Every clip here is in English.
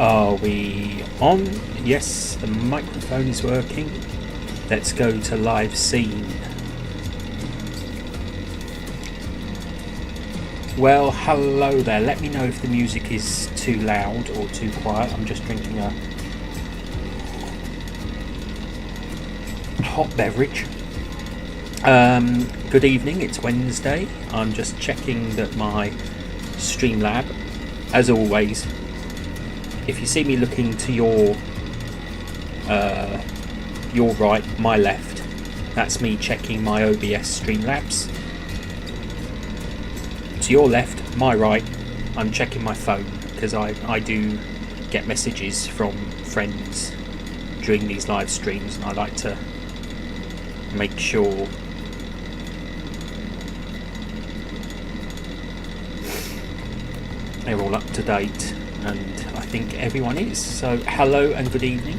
Are we on? Yes, the microphone is working. Let's go to live scene. Well, hello there. Let me know if the music is too loud or too quiet. I'm just drinking a hot beverage. Good evening, it's Wednesday. I'm just checking that my Streamlab, as always, if you see me looking to your right, my left, that's me checking my OBS Streamlabs. To your left, my right, I'm checking my phone because I do get messages from friends during these live streams, and I like to make sure they're all up to date, and I think everyone is. So hello and good evening.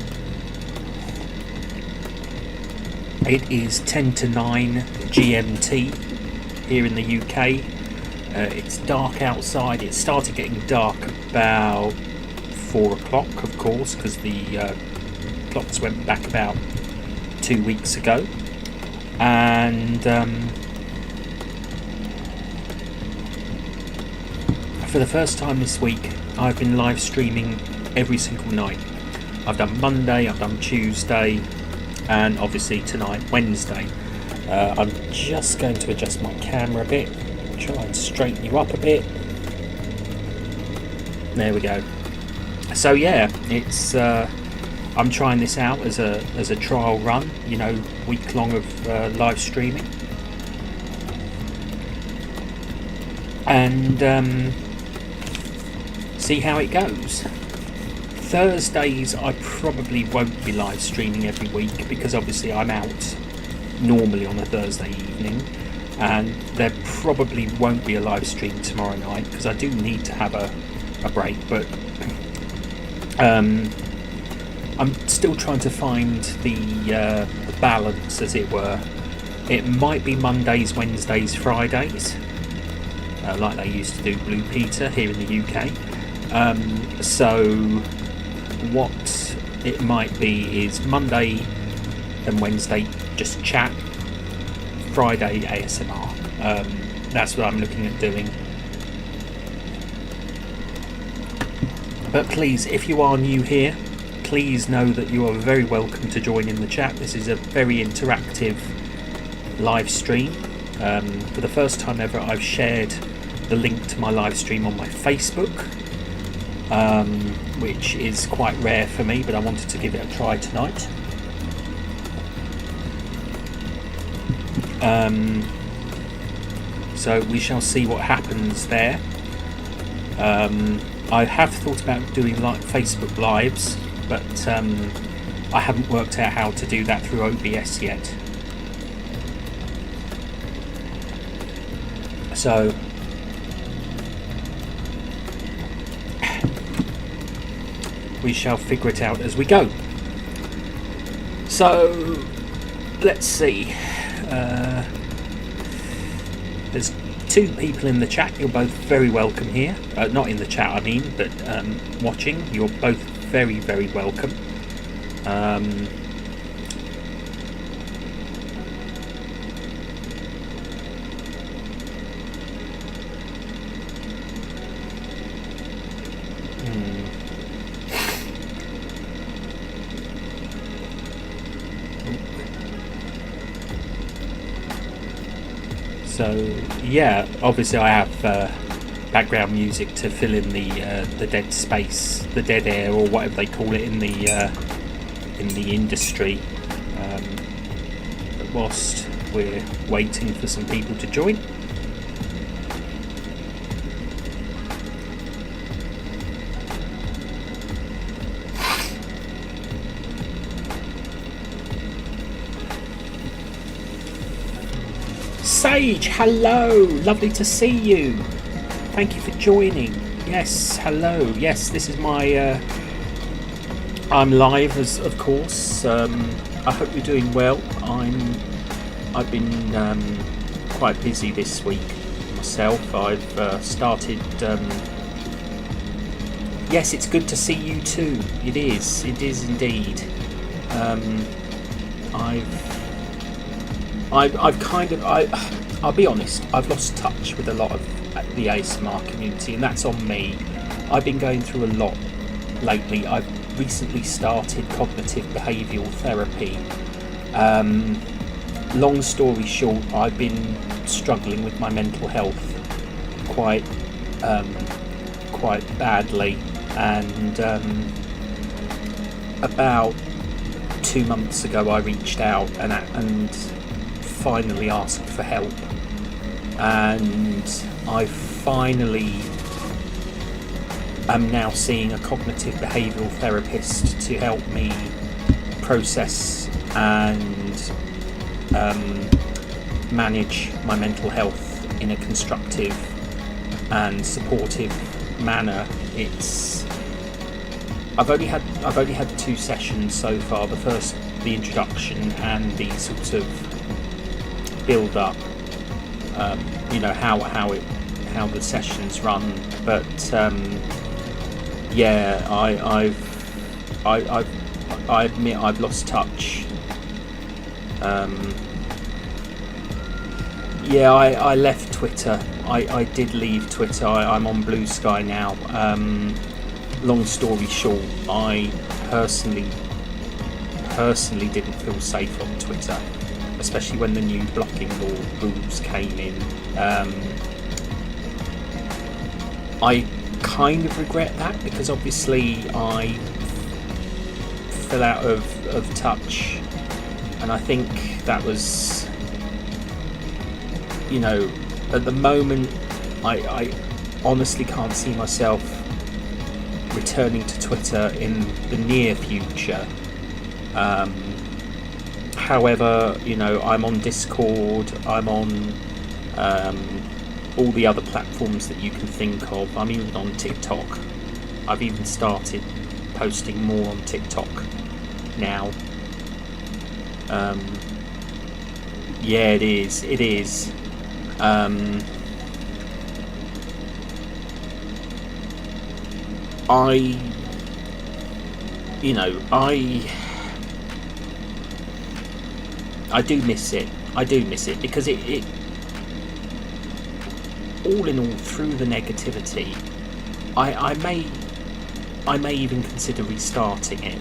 It is 10 to 9 GMT here in the UK. It's dark outside. It started getting dark about 4 o'clock, of course, because the clocks went back about 2 weeks ago. And for the first time this week, I've been live streaming every single night. I've done Monday, I've done Tuesday, and obviously tonight, Wednesday. I'm just going to adjust my camera a bit, try and straighten you up a bit. There we go. So yeah, it's I'm trying this out as a trial run, you know, week long of live streaming, and see how it goes. Thursdays I probably won't be live streaming every week because obviously I'm out normally on a Thursday evening, and there probably won't be a live stream tomorrow night because I do need to have a break, but I'm still trying to find the balance, as it were. It might be Mondays, Wednesdays, Fridays, like they used to do Blue Peter here in the UK. So what it might be is Monday and Wednesday just chat, Friday ASMR. That's what I'm looking at doing. But please, if you are new here, please know that you are very welcome to join in the chat. This is a very interactive live stream. For the first time ever, I've shared the link to my live stream on my Facebook, which is quite rare for me, but I wanted to give it a try tonight. So we shall see what happens there. I have thought about doing like Facebook Lives, but I haven't worked out how to do that through OBS yet. So we shall figure it out as we go. So let's see. There's 2 people in the chat. You're both very welcome here. Not in the chat, I mean, but watching. You're both very, very welcome. So yeah, obviously I have background music to fill in the dead space, the dead air, or whatever they call it in the industry. But whilst we're waiting for some people to join, Sage, hello, lovely to see you. Thank you for joining. Yes, hello. Yes, this is my I'm live, as of course. I hope you're doing well. I've been quite busy this week myself. I've started yes, it's good to see you too. It is indeed. I've kind of, I'll be honest, I've lost touch with a lot of the ASMR community, and that's on me. I've been going through a lot lately. I've recently started cognitive behavioural therapy. Long story short, I've been struggling with my mental health quite badly, and about 2 months ago I reached out and finally asked for help, and I finally am now seeing a cognitive behavioural therapist to help me process and manage my mental health in a constructive and supportive manner. I've only had 2 sessions so far. The first, the introduction, and the sort of build up. How the sessions run. But yeah, I admit I've lost touch. I left Twitter. I did leave Twitter. I'm on Blue Sky now. Long story short, I personally didn't feel safe on Twitter, especially when the new blocking law rules came in. I kind of regret that, because obviously I fell out of touch, and I think that was, at the moment I honestly can't see myself returning to Twitter in the near future. However, I'm on Discord, I'm on all the other platforms that you can think of. I'm even on TikTok. I've even started posting more on TikTok now. It is. I do miss it. Because it all in all, through the negativity, I may even consider restarting it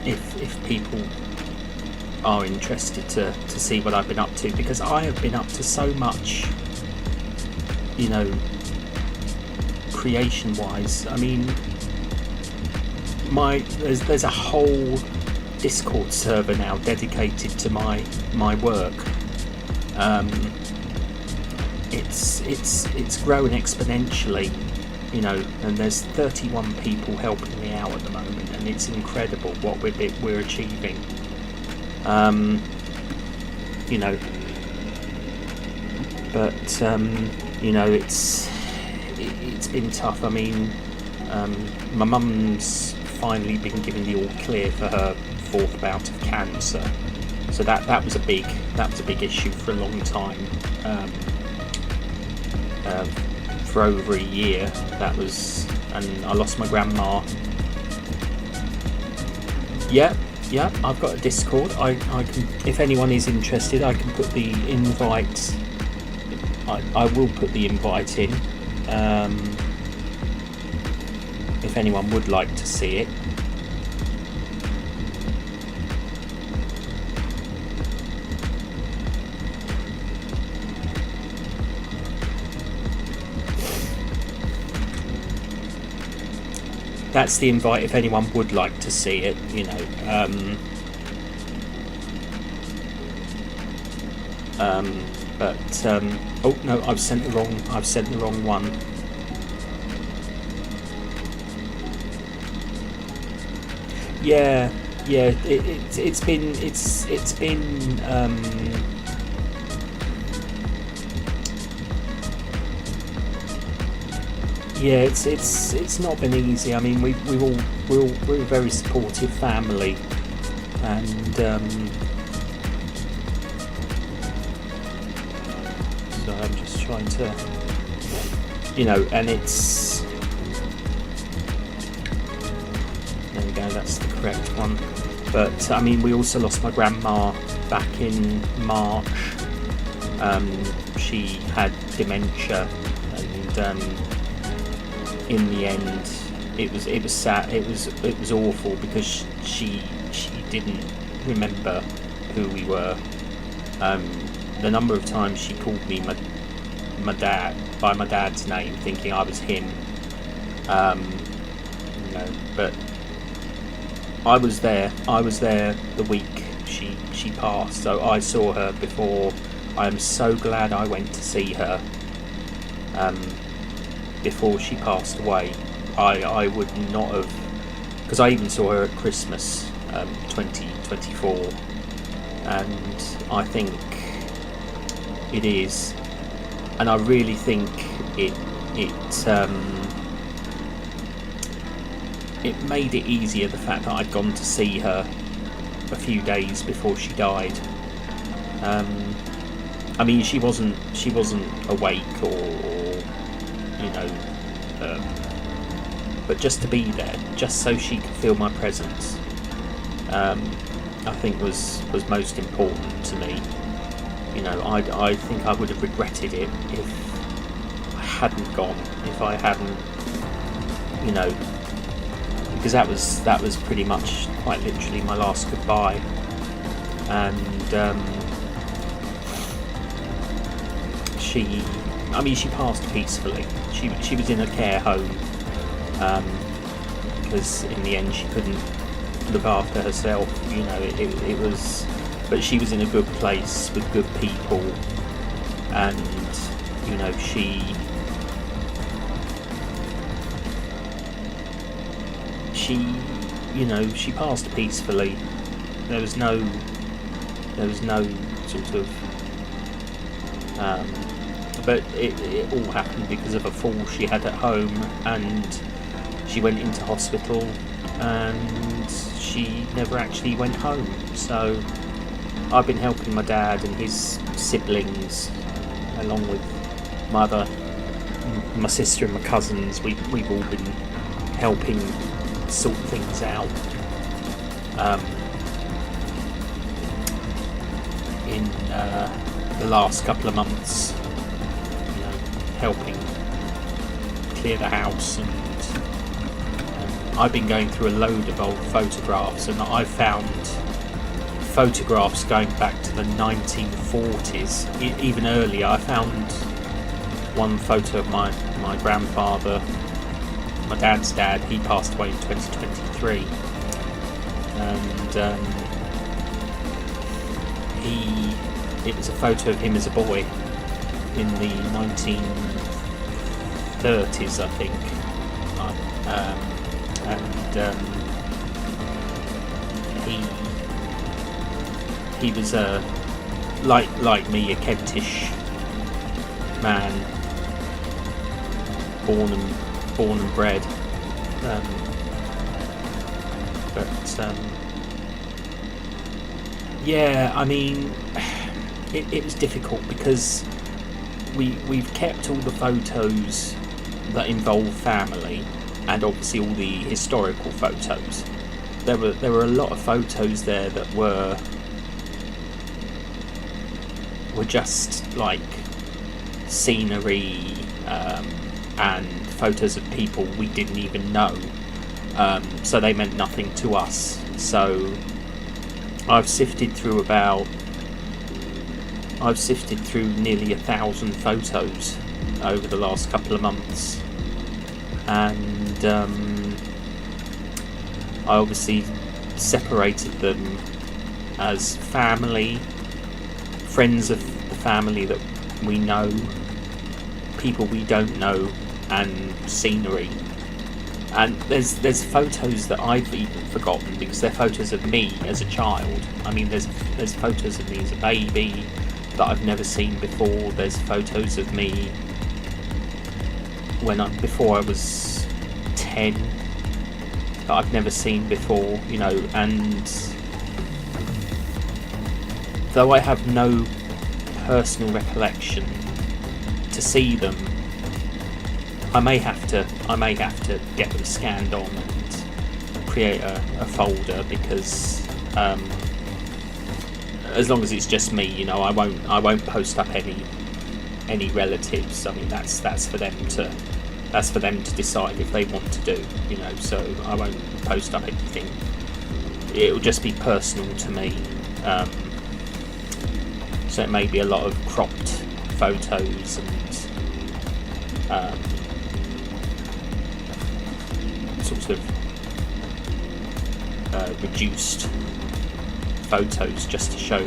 if people are interested to see what I've been up to, because I have been up to so much, creation wise. I mean, there's a whole Discord server now dedicated to my work. It's growing exponentially, and there's 31 people helping me out at the moment, and it's incredible what we're achieving. It's been tough. I mean, my mum's finally been given the all clear for her 4th bout of cancer, so that was a big issue for a long time. For over a year, and I lost my grandma. Yeah, I've got a Discord. I can, if anyone is interested, I can put the invite. I will put the invite in. If anyone would like to see it. That's the invite if anyone would like to see it, oh no, I've sent the wrong one. Yeah, it's been it's not been easy. I mean, we're a very supportive family, and so I'm just trying to, and go, that's the correct one. But I mean, we also lost my grandma back in March. She had dementia, and in the end, it was sad. It was awful because she didn't remember who we were. The number of times she called me my dad by my dad's name, thinking I was him. But I was there. I was there the week she passed, so I saw her before. I am so glad I went to see her before she passed away. I would not have, because I even saw her at Christmas 2024, and I think it is, and I really think it made it easier, the fact that I'd gone to see her a few days before she died. I mean, she wasn't awake or but just to be there, just so she could feel my presence, I think was most important to me. I think I would have regretted it if I hadn't gone, if I hadn't, because that was pretty much quite literally my last goodbye. And she passed peacefully. She was in a care home, because in the end she couldn't look after herself. It was, but she was in a good place with good people, and she passed peacefully. There was no sort of but it all happened because of a fall she had at home, and she went into hospital and she never actually went home. So I've been helping my dad and his siblings, along with my sister and my cousins. We've all been helping sort things out in the last couple of months, helping clear the house, and I've been going through a load of old photographs, and I found photographs going back to the 1940s, even earlier. I found one photo of my grandfather, my dad's dad. He passed away in 2023, and it was a photo of him as a boy in the 1930s, I think, he was like me, a Kentish man, born and bred, yeah, I mean, it was difficult because we've kept all the photos that involve family, and obviously all the historical photos. There were a lot of photos there that were just like scenery, and photos of people we didn't even know, so they meant nothing to us. So I've sifted through nearly 1,000 photos over the last couple of months, and I obviously separated them as family, friends of the family that we know, people we don't know, and scenery. And there's photos that I've even forgotten because they're photos of me as a child. I mean, there's photos of me as a baby that I've never seen before. There's photos of me before I was 10 that I've never seen before, and though I have no personal recollection to see them, I may have to get them scanned on and create a folder because as long as it's just me, you know, I won't post up any relatives. I mean, that's for them to decide if they want to do, you know. So I won't post up anything. It'll just be personal to me. So it may be a lot of cropped photos and sort of reduced photos just to show,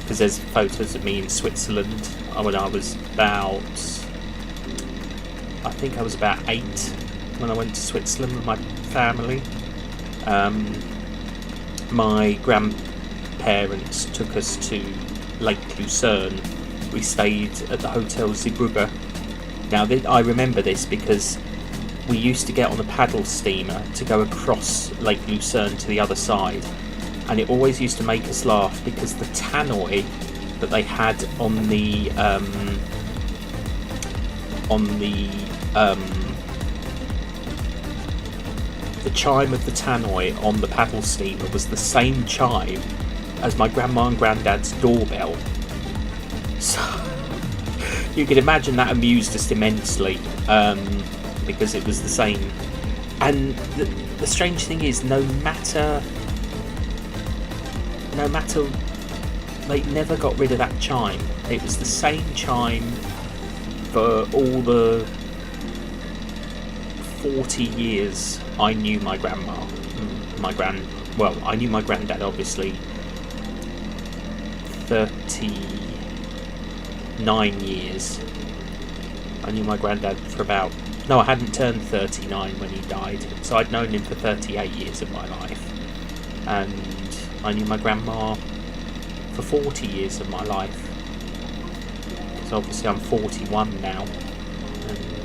because there's photos of me in Switzerland when I was about, I think I was about 8 when I went to Switzerland with my family. My grandparents took us to Lake Lucerne. We stayed at the Hotel Zeebrugge. Now I remember this because we used to get on a paddle steamer to go across Lake Lucerne to the other side, and it always used to make us laugh because the tannoy that they had on the chime of the tannoy on the paddle steamer was the same chime as my grandma and granddad's doorbell. So you can imagine that amused us immensely, because it was the same. And the strange thing is, no matter, they never got rid of that chime. It was the same chime for all the 40 years I knew my grandma. I knew my granddad obviously 39 years. I knew my granddad for about... No, I hadn't turned 39 when he died, so I'd known him for 38 years of my life. And I knew my grandma for 40 years of my life. So obviously I'm 41 now.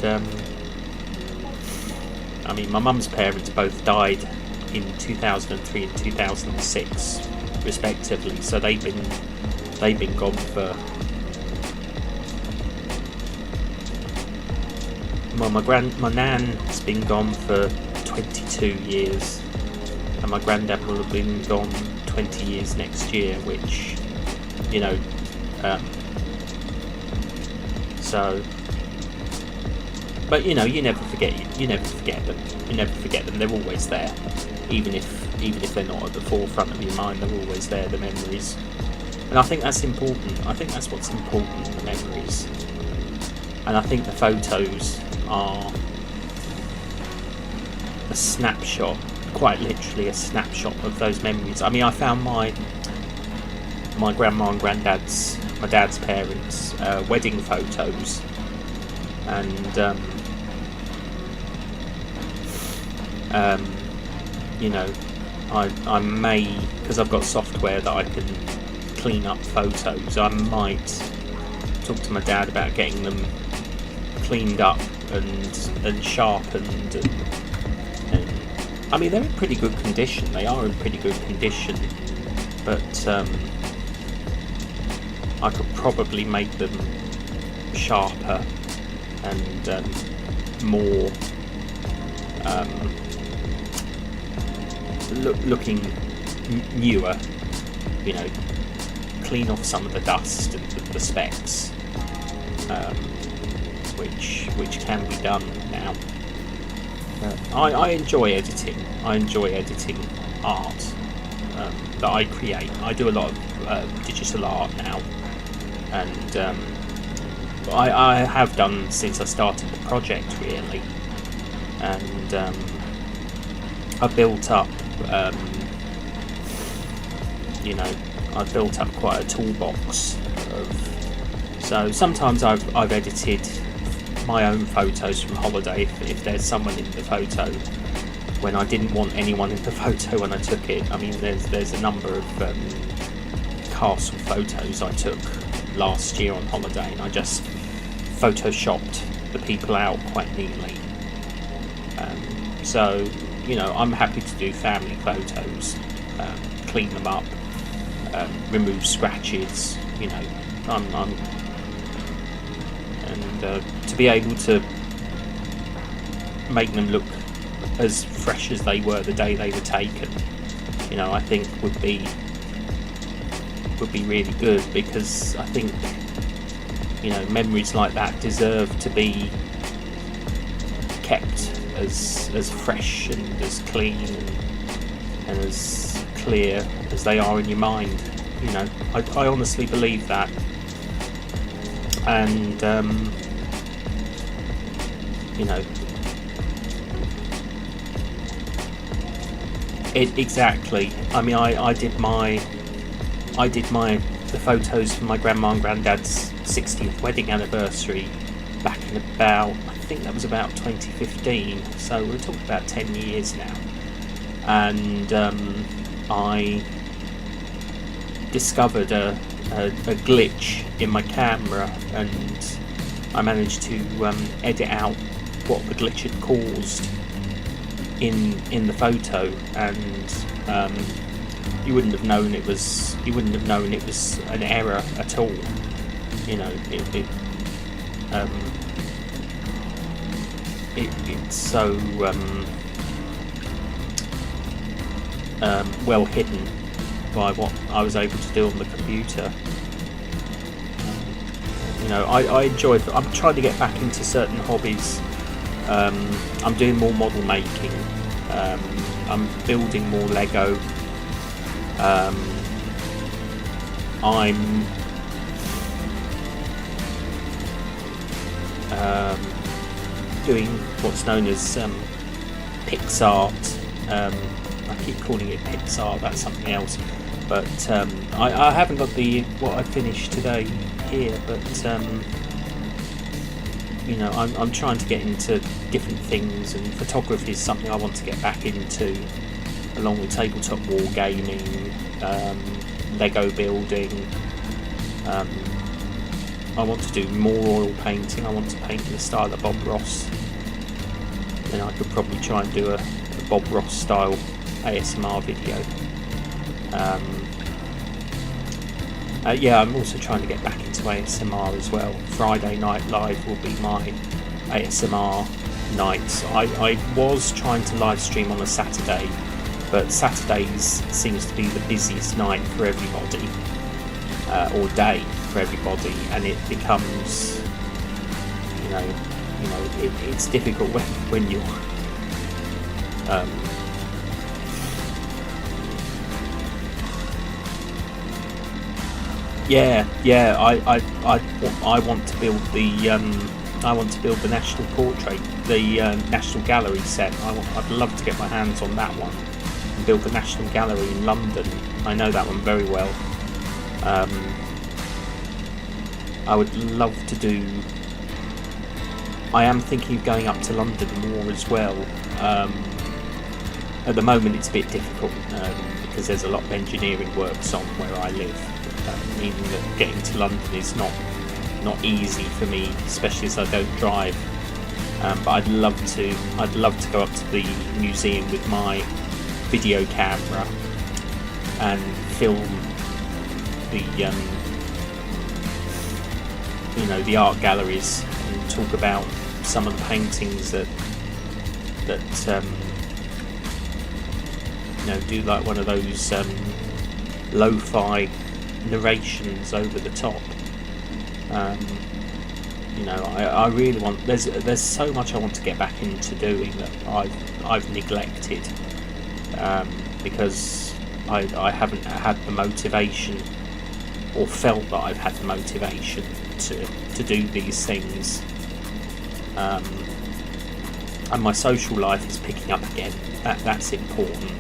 And, I mean, my mum's parents both died in 2003 and 2006, respectively. So they've been gone for... Well, my nan's been gone for 22 years, and my granddad will have been gone 20 years next year, which, you know, so... But you know, you never forget them. You never forget them. They're always there, even if they're not at the forefront of your mind. They're always there. The memories, and I think that's important. I think that's what's important. The memories, and I think the photos are a snapshot, quite literally a snapshot of those memories. I mean, I found my grandma and granddad's, my dad's parents' wedding photos, and you know, I may, because I've got software that I can clean up photos, I might talk to my dad about getting them cleaned up and sharpened, and I mean, they're in pretty good condition. They are in pretty good condition, but I could probably make them sharper and more looking newer, you know, clean off some of the dust and the specks, which can be done now. I enjoy editing. I enjoy editing art that I create. I do a lot of digital art now, and I have done since I started the project, really, and I built up, you know, I built up quite a toolbox of. So sometimes I've edited my own photos from holiday if there's someone in the photo when I didn't want anyone in the photo when I took it. I mean, there's a number of castle photos I took last year on holiday, and I just photoshopped the people out quite neatly. So, you know, I'm happy to do family photos, clean them up, remove scratches, you know, and to be able to make them look as fresh as they were the day they were taken, I think would be really good, because I think memories like that deserve to be kept as fresh and as clean and as clear as they are in your mind. I honestly believe that, and exactly. I mean, I did the photos for my grandma and granddad's 60th wedding anniversary back in I think that was about 2015. So we're talking about 10 years now, and I discovered a glitch in my camera, and I managed to edit out what the glitch had caused in the photo, and you wouldn't have known it was an error at all. It's so well hidden by what I was able to do on the computer. I enjoy it. I'm trying to get back into certain hobbies. I'm doing more model making. I'm building more Lego. I'm doing what's known as PixArt. I keep calling it PixArt, that's something else. But I haven't got what I finished today here, but I'm trying to get into different things, and photography is something I want to get back into, along with tabletop wargaming, Lego building. I want to do more oil painting. I want to paint in the style of Bob Ross. Then I could probably try and do a Bob Ross style ASMR video. I'm also trying to get back into ASMR as well. Friday Night Live will be my ASMR nights. I was trying to live stream on a Saturday, but Saturdays seems to be the busiest night for everybody, or day for everybody, and it becomes, it's difficult when you're I want to build the National Portrait, the National Gallery set. I'd love to get my hands on that one and build the National Gallery in London. I know that one very well. I would love to do. I am thinking of going up to London more as well. At the moment, it's a bit difficult because there's a lot of engineering works on where I live. Meaning that getting to London is not easy for me, especially as I don't drive. But I'd love to go up to the museum with my video camera and film the art galleries and talk about some of the paintings that do like one of those lo-fi narrations over the top. I really want. There's so much I want to get back into doing that I've neglected because I haven't had the motivation, or felt that I've had the motivation to do these things. And my social life is picking up again. That's important.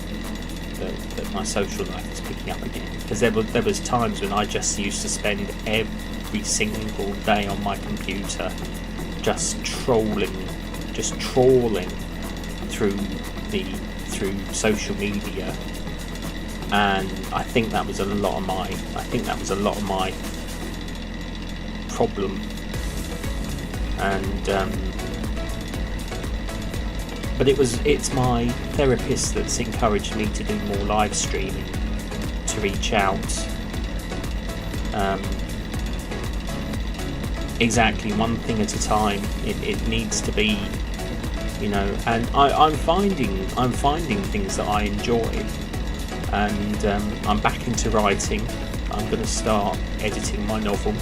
That my social life is picking up again, because there was times when I just used to spend every single day on my computer just trawling through social media, and I think that was a lot of my problem. And but it's my therapist that's encouraged me to do more live streaming, to reach out. Exactly, one thing at a time. It needs to be, And I'm finding things that I enjoy, and I'm back into writing. I'm going to start editing my novel.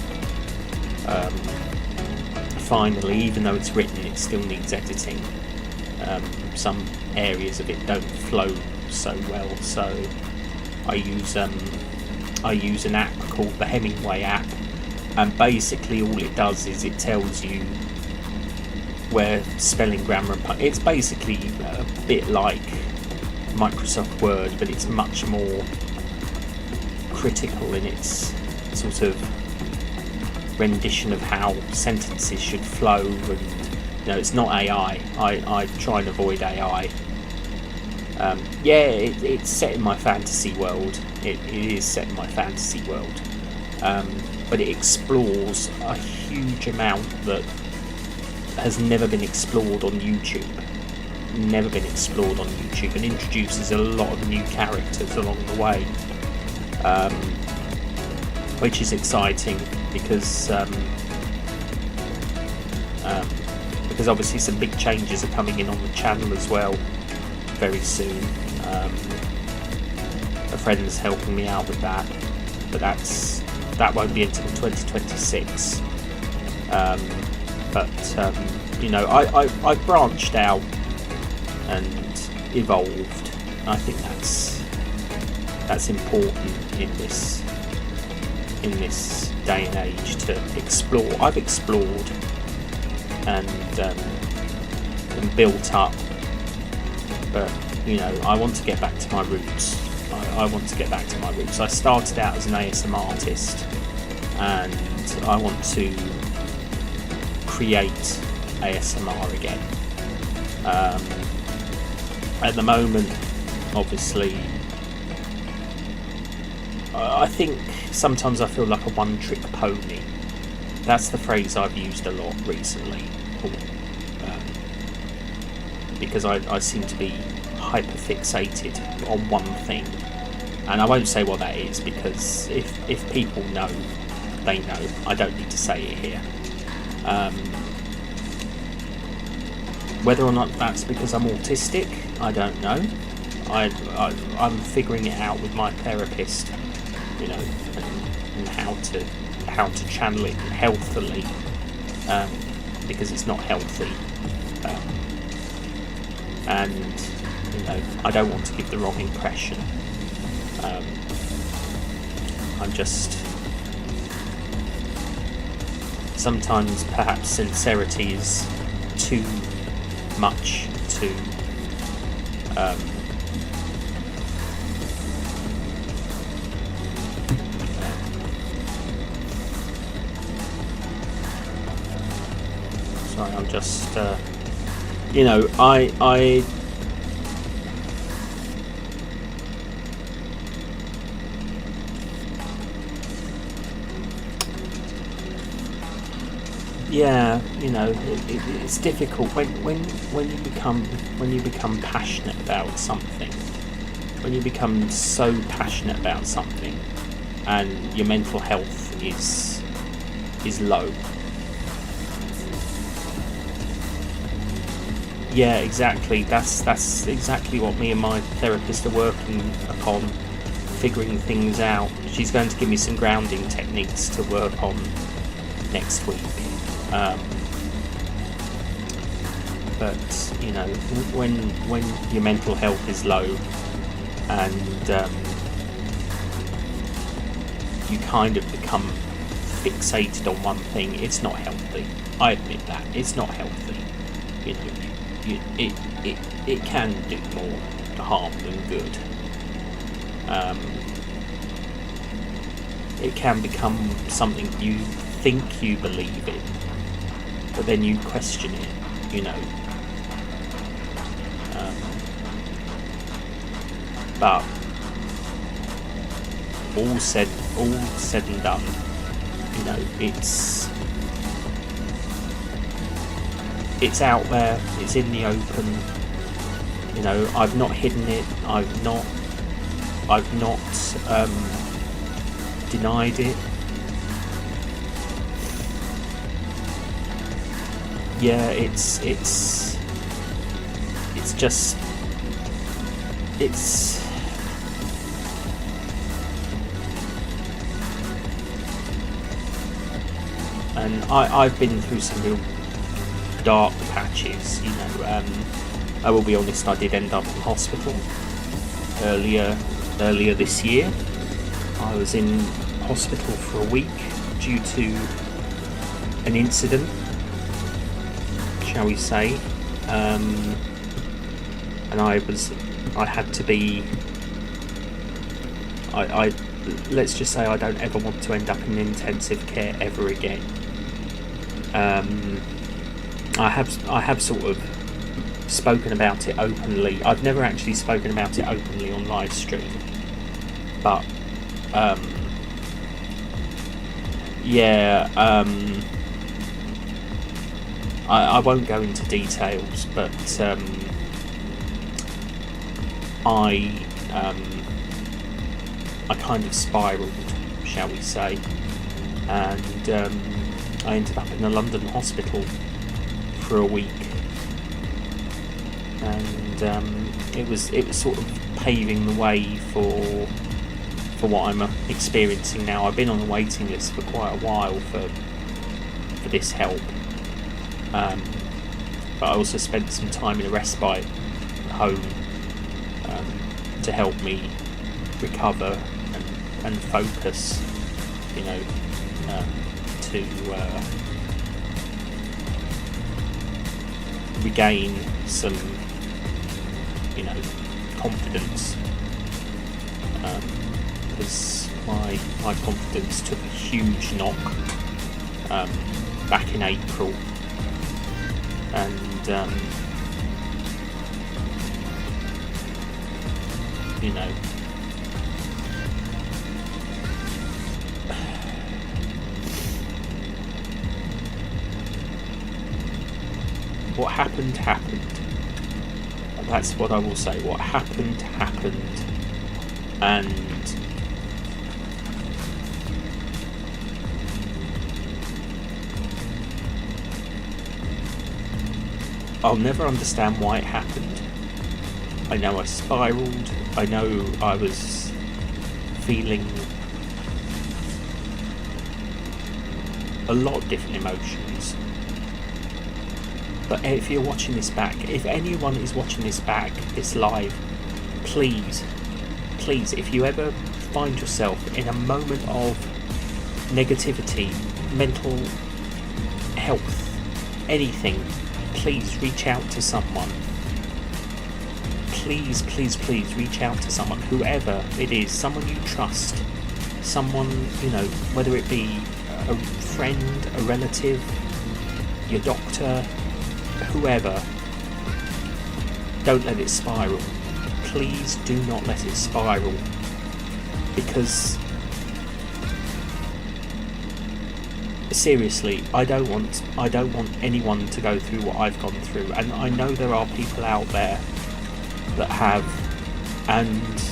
Finally, even though it's written, it still needs editing. Some areas of it don't flow so well, so I use an app called the Hemingway app, and basically all it does is it tells you where spelling, grammar, and it's basically a bit like Microsoft Word, but it's much more critical in its sort of rendition of how sentences should flow. And it's not AI. I try and avoid AI. It's set in my fantasy world. It is set in my fantasy world, but it explores a huge amount that has never been explored on YouTube. And introduces a lot of new characters along the way, which is exciting because obviously some big changes are coming in on the channel as well very soon. A friend's helping me out with that, but that won't be until 2026. I've branched out and evolved. I think that's important in this day and age, to explore. I've explored and built up, but I want to get back to my roots. I want to get back to my roots. I started out as an ASM artist, and I want to create ASMR again. At the moment, obviously, I think sometimes I feel like a one-trick pony. That's the phrase I've used a lot recently, because I seem to be hyper-fixated on one thing. And I won't say what that is, because if people know, they know. I don't need to say it here. Whether or not that's because I'm autistic, I don't know. I'm figuring it out with my therapist, and how to channel it healthily, because it's not healthy, and I don't want to give the wrong impression. I'm just, sometimes perhaps sincerity is too much to sorry, I'm just I yeah, it's difficult when you become passionate about something. When you become so passionate about something, and your mental health is low. Yeah, exactly. That's exactly what me and my therapist are working upon, figuring things out. She's going to give me some grounding techniques to work on next week. But when your mental health is low, and you kind of become fixated on one thing, it's not healthy. I admit that it's not healthy. It can do more harm than good. It can become something you think you believe in, but then you question it, but all said and done, it's out there, it's in the open. I've not hidden it, I've not denied it. Yeah, it's it's just, it's, and I've been through some real dark patches, you know. I will be honest, I did end up in hospital earlier this year. I was in hospital for a week due to an incident, shall we say, and I had to be, I let's just say I don't ever want to end up in intensive care ever again. I have sort of spoken about it openly. I've never actually spoken about it openly on live stream, but I won't go into details, but I kind of spiraled, shall we say, and I ended up in a London hospital for a week, and it was sort of paving the way for what I'm experiencing now. I've been on the waiting list for quite a while for this help, but I also spent some time in a respite home to help me recover and focus, you know, to regain some, you know, confidence, because my confidence took a huge knock back in April, and you know, what happened. That's what I will say. What happened, and I'll never understand why it happened. I know I spiraled. I know I was feeling a lot of different emotions. But if you're watching this back, if anyone is watching this back, this live, please, if you ever find yourself in a moment of negativity, mental health, anything, please reach out to someone. Please reach out to someone, whoever it is, someone you trust, someone, you know, whether it be a friend, a relative, your doctor, whoever. Don't let it spiral. Please do not let it spiral, because seriously, I don't want anyone to go through what I've gone through, and I know there are people out there that have, and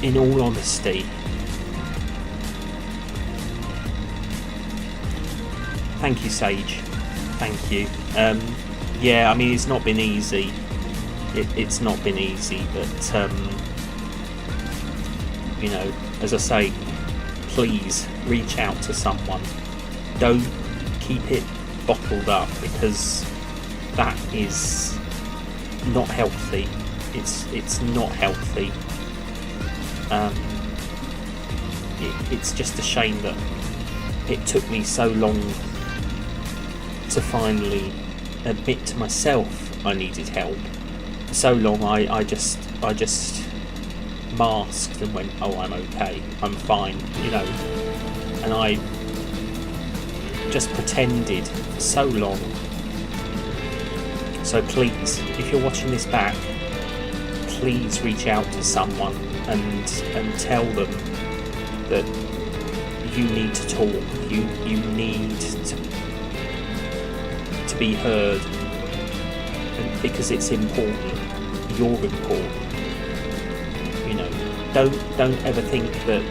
in all honesty, thank you, Sage. Thank you. Yeah, I mean, it's not been easy. It's not been easy, but you know, as I say, please reach out to someone. Don't keep it bottled up, because that is not healthy. It's not healthy. It's just a shame that it took me so long to finally admit to myself I needed help. For so long I just masked and went, oh, I'm okay, I'm fine, you know, and I just pretended for so long. So please, if you're watching this back, please reach out to someone and tell them that you need to talk, you need to be heard, because it's important. You're important. You know, don't ever think that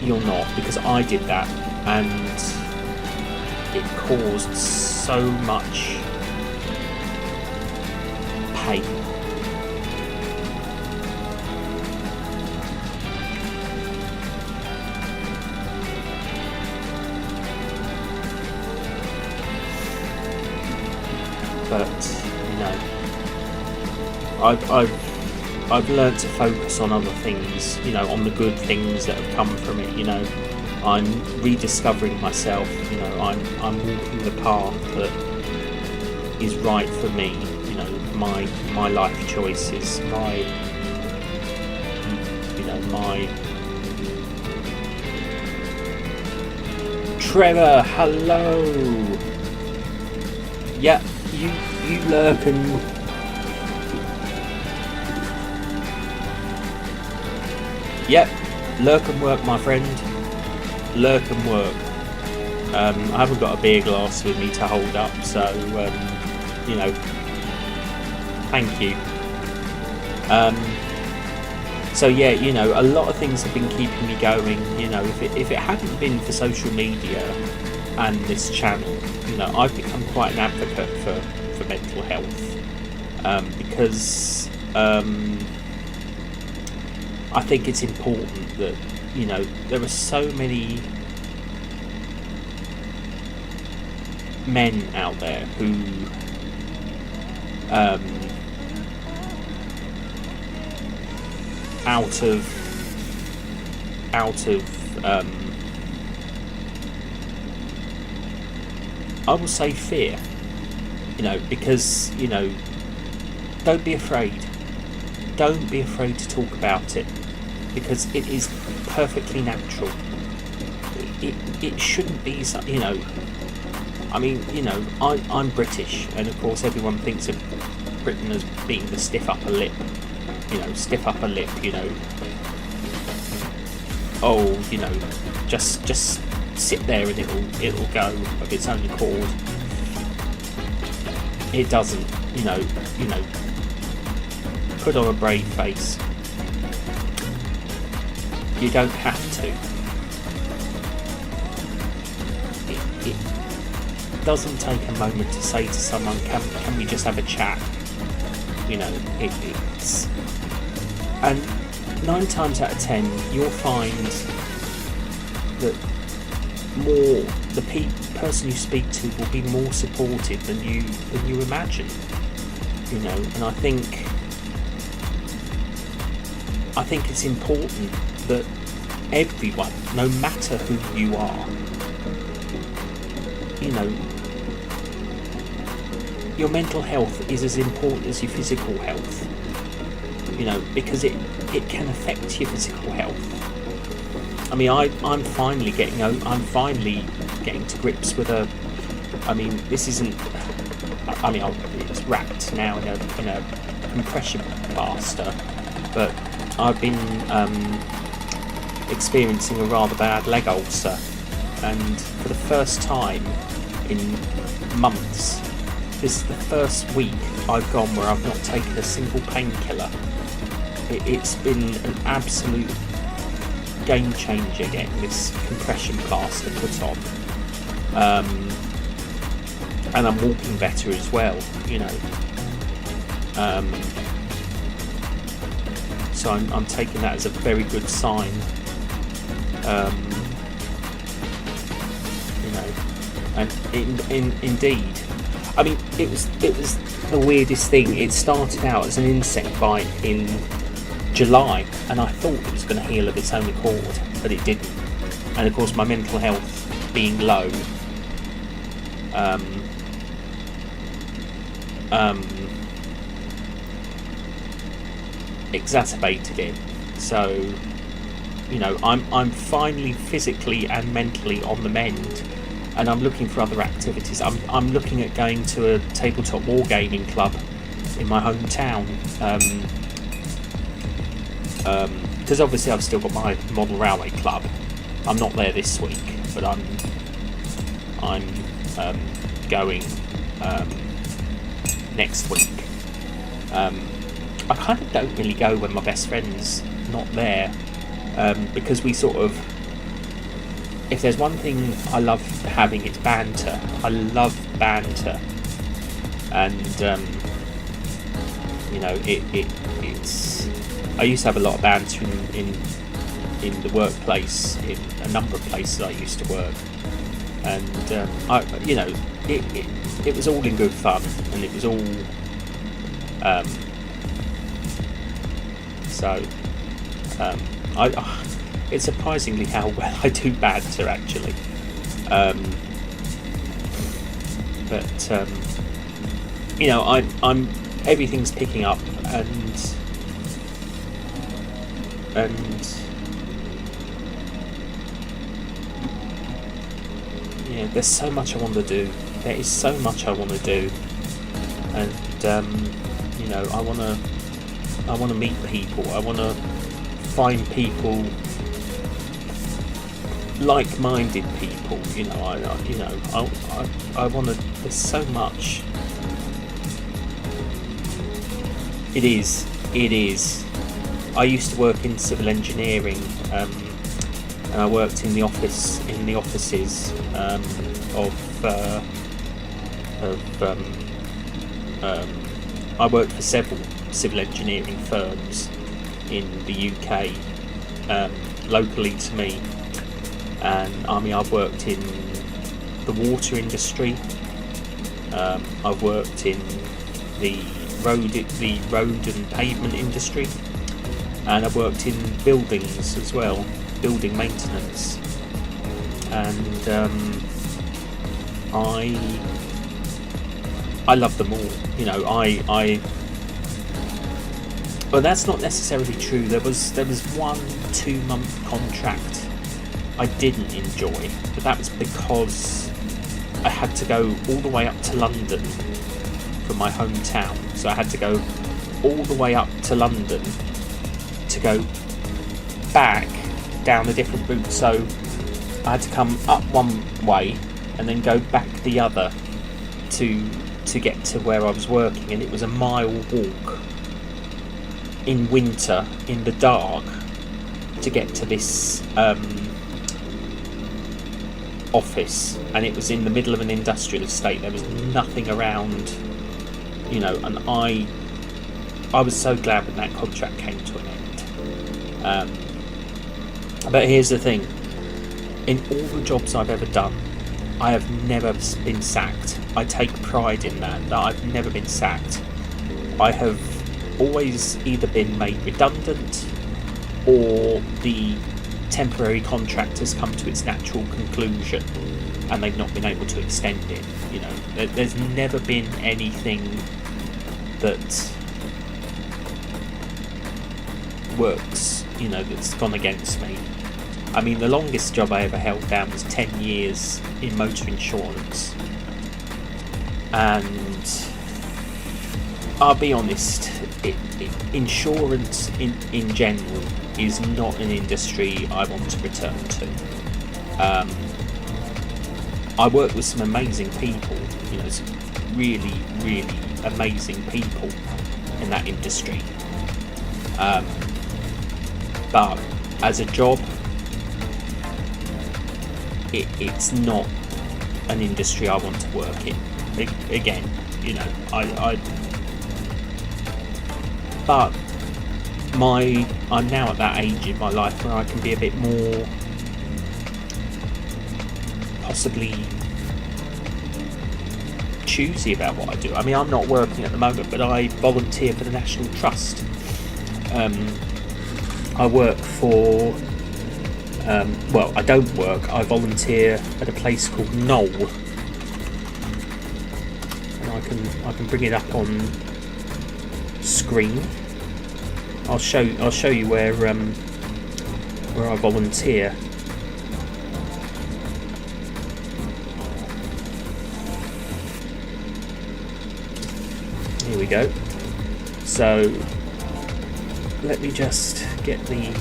you're not, because I did that, and it caused so much pain. But I've learned to focus on other things, on the good things that have come from it. I'm rediscovering myself. I'm walking the path that is right for me. My life choices, my Trevor, hello. Yeah, you lurk and yep, lurk and work, my friend. Lurk and work. I haven't got a beer glass with me to hold up, so thank you. So yeah, a lot of things have been keeping me going. If it hadn't been for social media and this channel, I've become quite an advocate for mental health, because I think it's important that there are so many men out there who out of I will say fear, because don't be afraid. Don't be afraid to talk about it, because it is perfectly natural. It shouldn't be I'm British, and of course everyone thinks of Britain as being the stiff upper lip. Stiff upper lip, just sit there and it'll go of its own accord. It doesn't, put on a brave face. You don't have to. It doesn't take a moment to say to someone, can we just have a chat? It's... And 9 times out of 10, you'll find that the person you speak to will be more supportive than you imagine. And I think it's important that everyone, no matter who you are, your mental health is as important as your physical health. Because it can affect your physical health. I'm finally getting to grips with this isn't. It's wrapped now in a compression plaster, but I've been experiencing a rather bad leg ulcer, and for the first time in months, this is the first week I've gone where I've not taken a single painkiller. It's been an absolute game changer getting this compression plaster put on, and I'm walking better as well, so I'm taking that as a very good sign, and indeed, it was the weirdest thing. It started out as an insect bite in July, and I thought it was going to heal of its own accord, but it didn't. And of course, my mental health being low, exacerbated it. So, I'm finally physically and mentally on the mend, and I'm looking for other activities. I'm looking at going to a tabletop wargaming club in my hometown. Because obviously I've still got my model railway club. I'm not there this week, but I'm going next week. I kind of don't really go when my best friend's not there, because we sort of if there's one thing I love having, it's banter. I love banter, and it's. I used to have a lot of banter in the workplace, in a number of places I used to work, and it was all in good fun, and it was all it's surprisingly how well I do banter, actually. I'm everything's picking up, and yeah, there's so much I want to do. There is so much I want to do, and I want to meet people. I want to find people, like-minded people. I want to. There's so much. It is. I used to work in civil engineering, and I worked in the offices I worked for several civil engineering firms in the UK, locally to me, and I've worked in the water industry. I've worked in the road and pavement industry, and I've worked in buildings as well, building maintenance, and I love them all. But that's not necessarily true. There was 1 2-month contract I didn't enjoy, but that was because I had to go all the way up to London from my hometown. So I had to go all the way up to London to go back down a different route. So I had to come up one way and then go back the other to get to where I was working, and it was a mile walk in winter in the dark to get to this office, and it was in the middle of an industrial estate. There was nothing around, and I was so glad when that contract came to an end. But here's the thing: in all the jobs I've ever done, I have never been sacked. I take pride in that I've never been sacked. I have always either been made redundant, or the temporary contract has come to its natural conclusion and they've not been able to extend it. There's never been anything that works, that's gone against me. I mean, the longest job I ever held down was 10 years in motor insurance, and I'll be honest, insurance in general is not an industry I want to return to. I work with some amazing people, some really, really amazing people in that industry. But as a job, it's not an industry I want to work in. Again, but I'm now at that age in my life where I can be a bit more possibly choosy about what I do. I mean, I'm not working at the moment, but I volunteer for the National Trust. I work for I don't work, I volunteer at a place called Knoll, and I can bring it up on screen. I'll show you where I volunteer. Here we go. So let me just get the.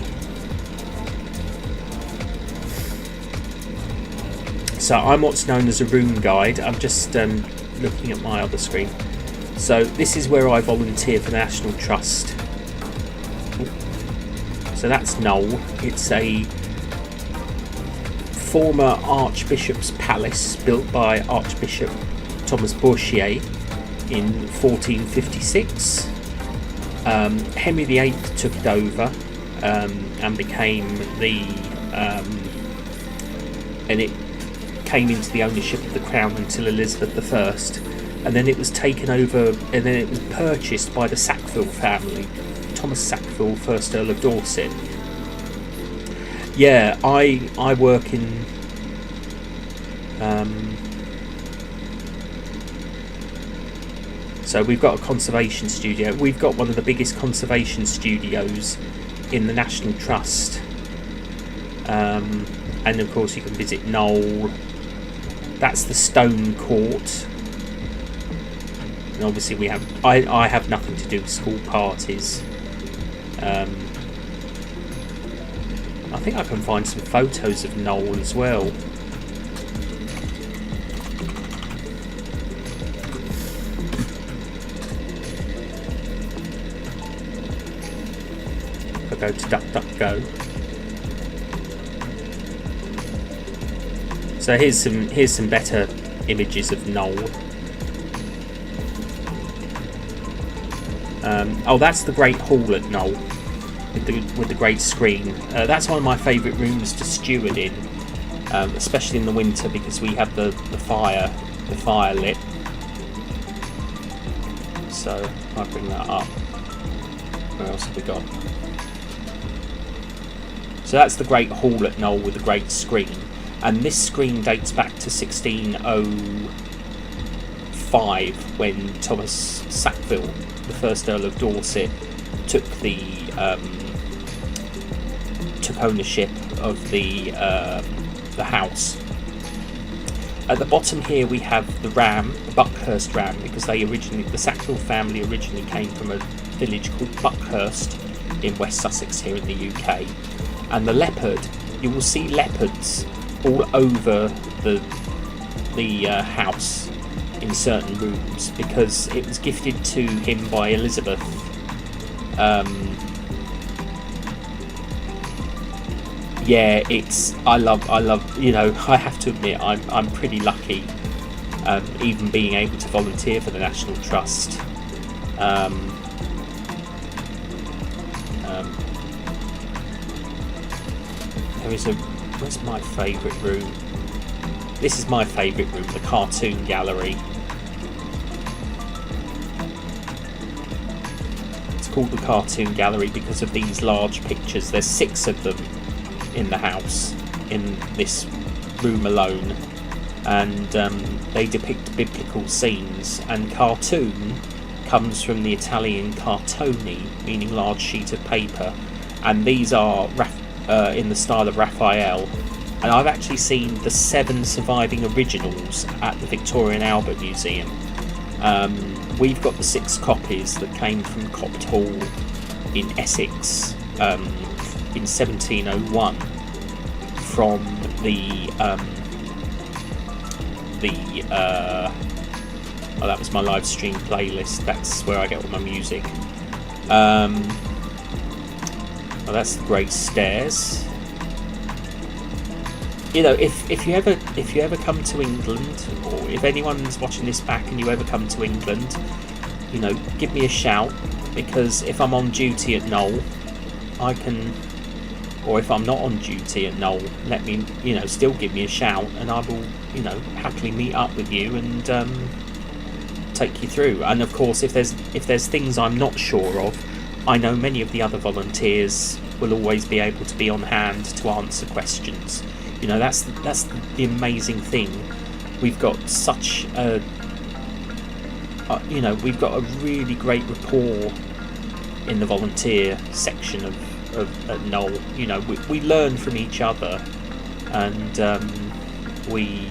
So I'm what's known as a room guide. I'm just looking at my other screen. So this is where I volunteer for the National Trust. So that's Knoll. It's a former Archbishop's Palace built by Archbishop Thomas Bourchier in 1456. Henry VIII took it over and became and it came into the ownership of the Crown until Elizabeth I, and then it was taken over and then it was purchased by the Sackville family, Thomas Sackville, 1st Earl of Dorset. Yeah, I work in so we've got a conservation studio. We've got one of the biggest conservation studios in the National Trust. And of course you can visit Knoll. That's the Stone Court. And obviously we have I have nothing to do with school parties. I think I can find some photos of Knoll as well. If I go to DuckDuckGo. So here's some better images of Knoll. Oh, that's the Great Hall at Knoll with the great screen. That's one of my favourite rooms to steward in, especially in the winter because we have the fire lit. So I'll bring that up. Where else have we got? So that's the Great Hall at Knoll with the great screen. And this screen dates back to 1605 when Thomas Sackville, the 1st Earl of Dorset, took ownership of the house. At the bottom here we have the ram, the Buckhurst ram, because the Sackville family originally came from a village called Buckhurst in West Sussex here in the UK. And the leopard, you will see leopards all over the house in certain rooms because it was gifted to him by Elizabeth. Yeah, I love. You know, I have to admit, I'm pretty lucky, even being able to volunteer for the National Trust. Where's my favourite room? This is my favourite room, the cartoon gallery. It's called the cartoon gallery because of these large pictures. There's 6 of them in the house, in this room alone, and they depict biblical scenes. And cartoon comes from the Italian cartoni, meaning large sheet of paper, and these are in the style of Raphael. And I've actually seen the 7 surviving originals at the Victoria and Albert Museum. We've got the 6 copies that came from Copt Hall in Essex in 1701 from oh, that was my live stream playlist. That's where I get all my music. Well, that's the Great Stairs. You know, if you ever come to England, or if anyone's watching this back and you ever come to England, you know, give me a shout, because if I'm on duty at Knoll, I can, or if I'm not on duty at Knoll, let me, you know, still give me a shout, and I will, you know, happily meet up with you and take you through. And of course, if there's things I'm not sure of, I know many of the other volunteers will always be able to be on hand to answer questions. You know, that's the amazing thing. We've got such a, you know, we've got a really great rapport in the volunteer section of Knoll. You know, we learn from each other, and we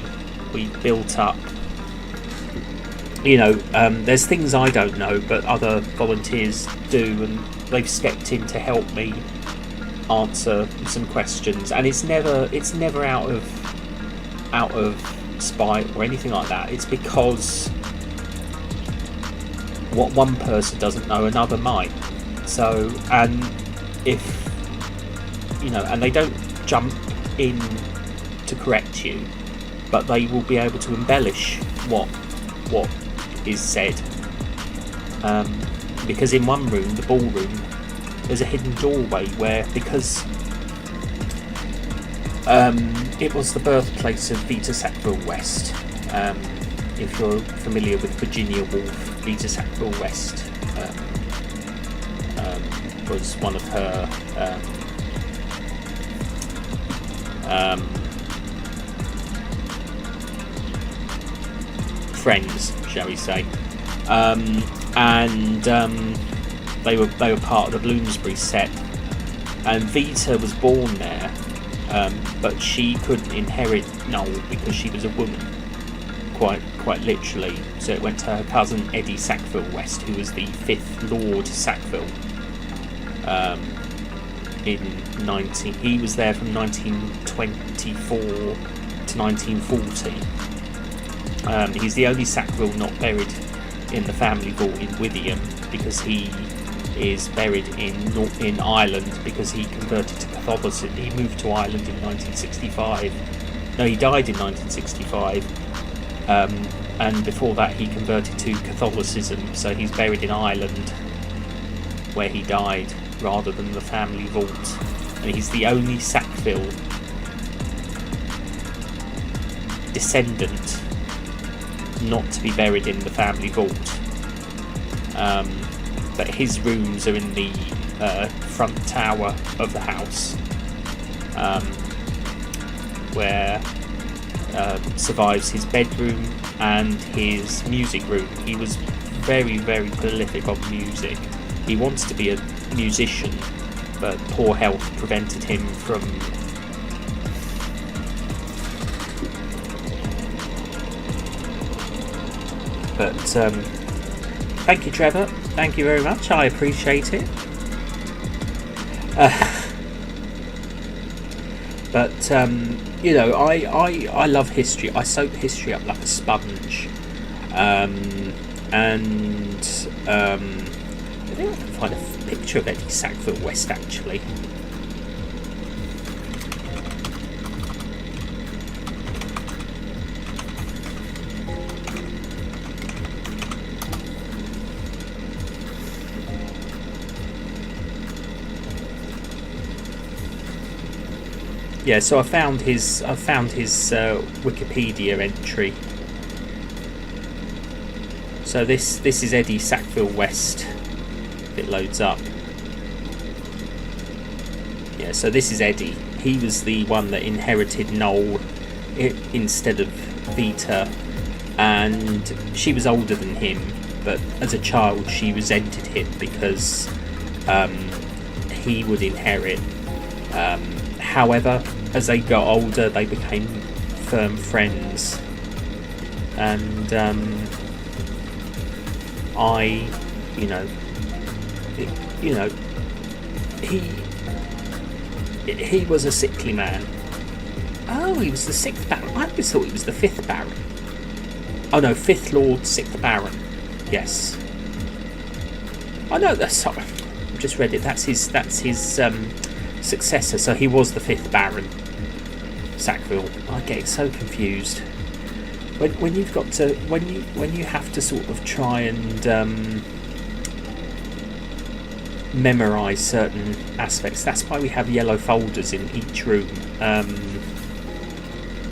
built up. You know, there's things I don't know, but other volunteers do, and they've stepped in to help me answer some questions. And it's never out of spite or anything like that. It's because what one person doesn't know, another might. So, and if, you know, and they don't jump in to to correct you, but they will be able to embellish what is said. Because in one room, the ballroom, there's a hidden doorway where, because it was the birthplace of Vita Sackville West. If you're familiar with Virginia Woolf, Vita Sackville West was one of her friends, shall we say, and they were part of the Bloomsbury set, and Vita was born there, but she couldn't inherit Noel because she was a woman, quite literally. So it went to her cousin Eddie Sackville West, who was the 5th Lord Sackville. He was there from 1924 to 1940. He's the only Sackville not buried in the family vault in Withyham, because he is buried in Ireland because he converted to Catholicism. He moved to Ireland in 1965. No, he died in 1965. And before that he converted to Catholicism, so he's buried in Ireland where he died, rather than the family vault. And he's the only Sackville descendant not to be buried in the family vault. But his rooms are in the front tower of the house, where survives his bedroom and his music room. He was very, very prolific on music. He wants to be a musician, but poor health prevented him from thank you, Trevor. Thank you very much. I appreciate it. But you know, I love history. I soak history up like a sponge. And I think I can find a picture of Eddie Sackville West, actually. Yeah, so I found his Wikipedia entry. So this is Eddie Sackville West. If it loads up. Yeah, so this is Eddie. He was the one that inherited Noel instead of Vita, and she was older than him, but as a child she resented him because he would inherit. However, as they got older, they became firm friends, and he was a sickly man. Oh, he was the 6th Baron. I always thought he was the 5th Baron. Oh no, 5th Lord, 6th Baron. Yes. I know that's. Sorry, I've just read it. That's his successor. So he was the 5th Baron Sackville. I get so confused when you've got to when you have to sort of try and memorise certain aspects. That's why we have yellow folders in each room.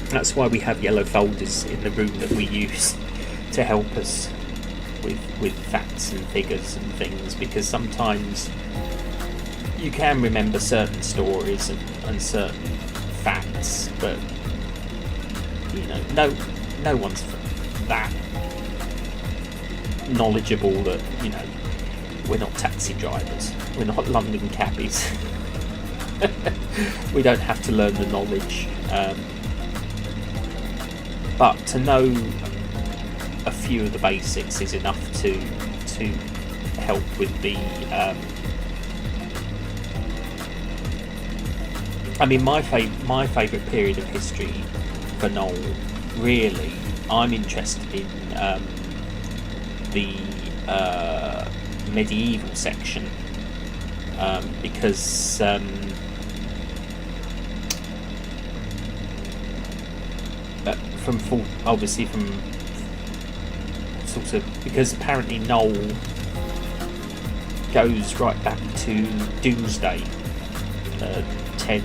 That's why we have yellow folders in the room that we use to help us with facts and figures and things, because sometimes you can remember certain stories and certain facts, but no one's that knowledgeable that we're not taxi drivers, we're not London cabbies. We don't have to learn the knowledge, but to know a few of the basics is enough to help with the my favourite period of history for Noel, really, I'm interested in the medieval section, because obviously from sort of, because apparently Noel goes right back to Doomsday, 10.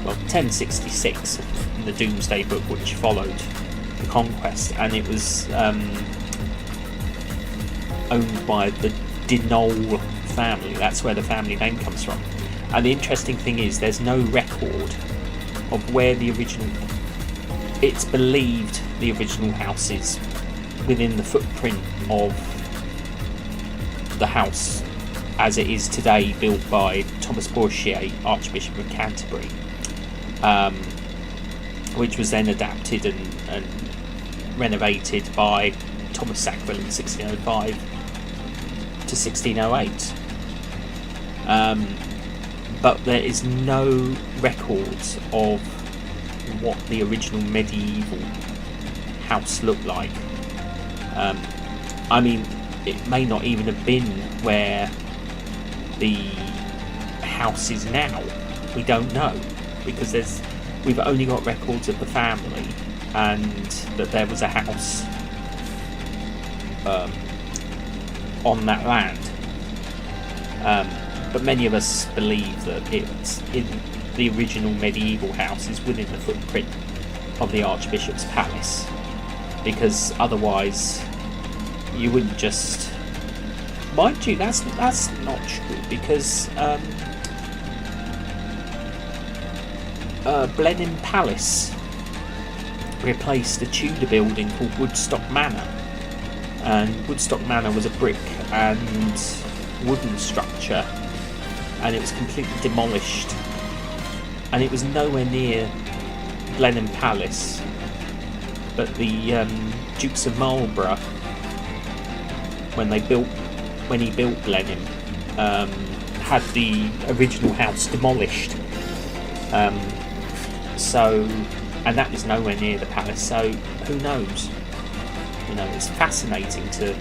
Well, 1066 in the Doomsday book, which followed the Conquest, and it was owned by the Dinole family. That's where the family name comes from. And the interesting thing is, there's no record of where the original. It's believed the original house is within the footprint of the house as it is today, built by Thomas Bourchier, Archbishop of Canterbury, which was then adapted and renovated by Thomas Sackville in 1605 to 1608. But there is no records of what the original medieval house looked like. I mean, it may not even have been where the house is now. We don't know, because we've only got records of the family and that there was a house on that land. But many of us believe that it's in the original medieval house is within the footprint of the Archbishop's palace, because otherwise you wouldn't just. Mind you, that's not true, because Blenheim Palace replaced a Tudor building called Woodstock Manor, and Woodstock Manor was a brick and wooden structure, and it was completely demolished, and it was nowhere near Blenheim Palace, but the Dukes of Marlborough, when he built Blenheim, had the original house demolished, and that is nowhere near the palace, so who knows? You know, it's fascinating to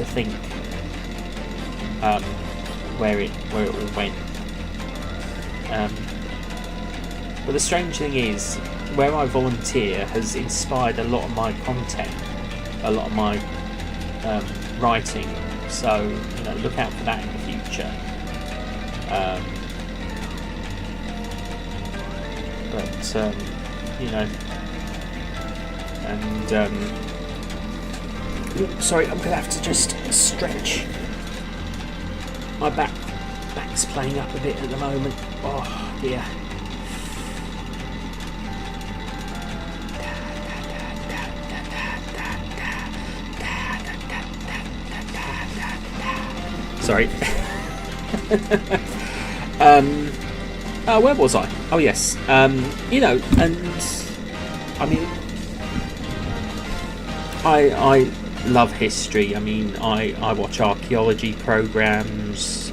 think where it all went. But the strange thing is, where I volunteer has inspired a lot of my content, a lot of my writing. So, you know, look out for that in the future. You know, and sorry, I'm gonna have to just stretch. My back's playing up a bit at the moment. Oh dear. Sorry. Where was I? Oh yes. You know, and I mean, I love history. I mean, I watch archaeology programs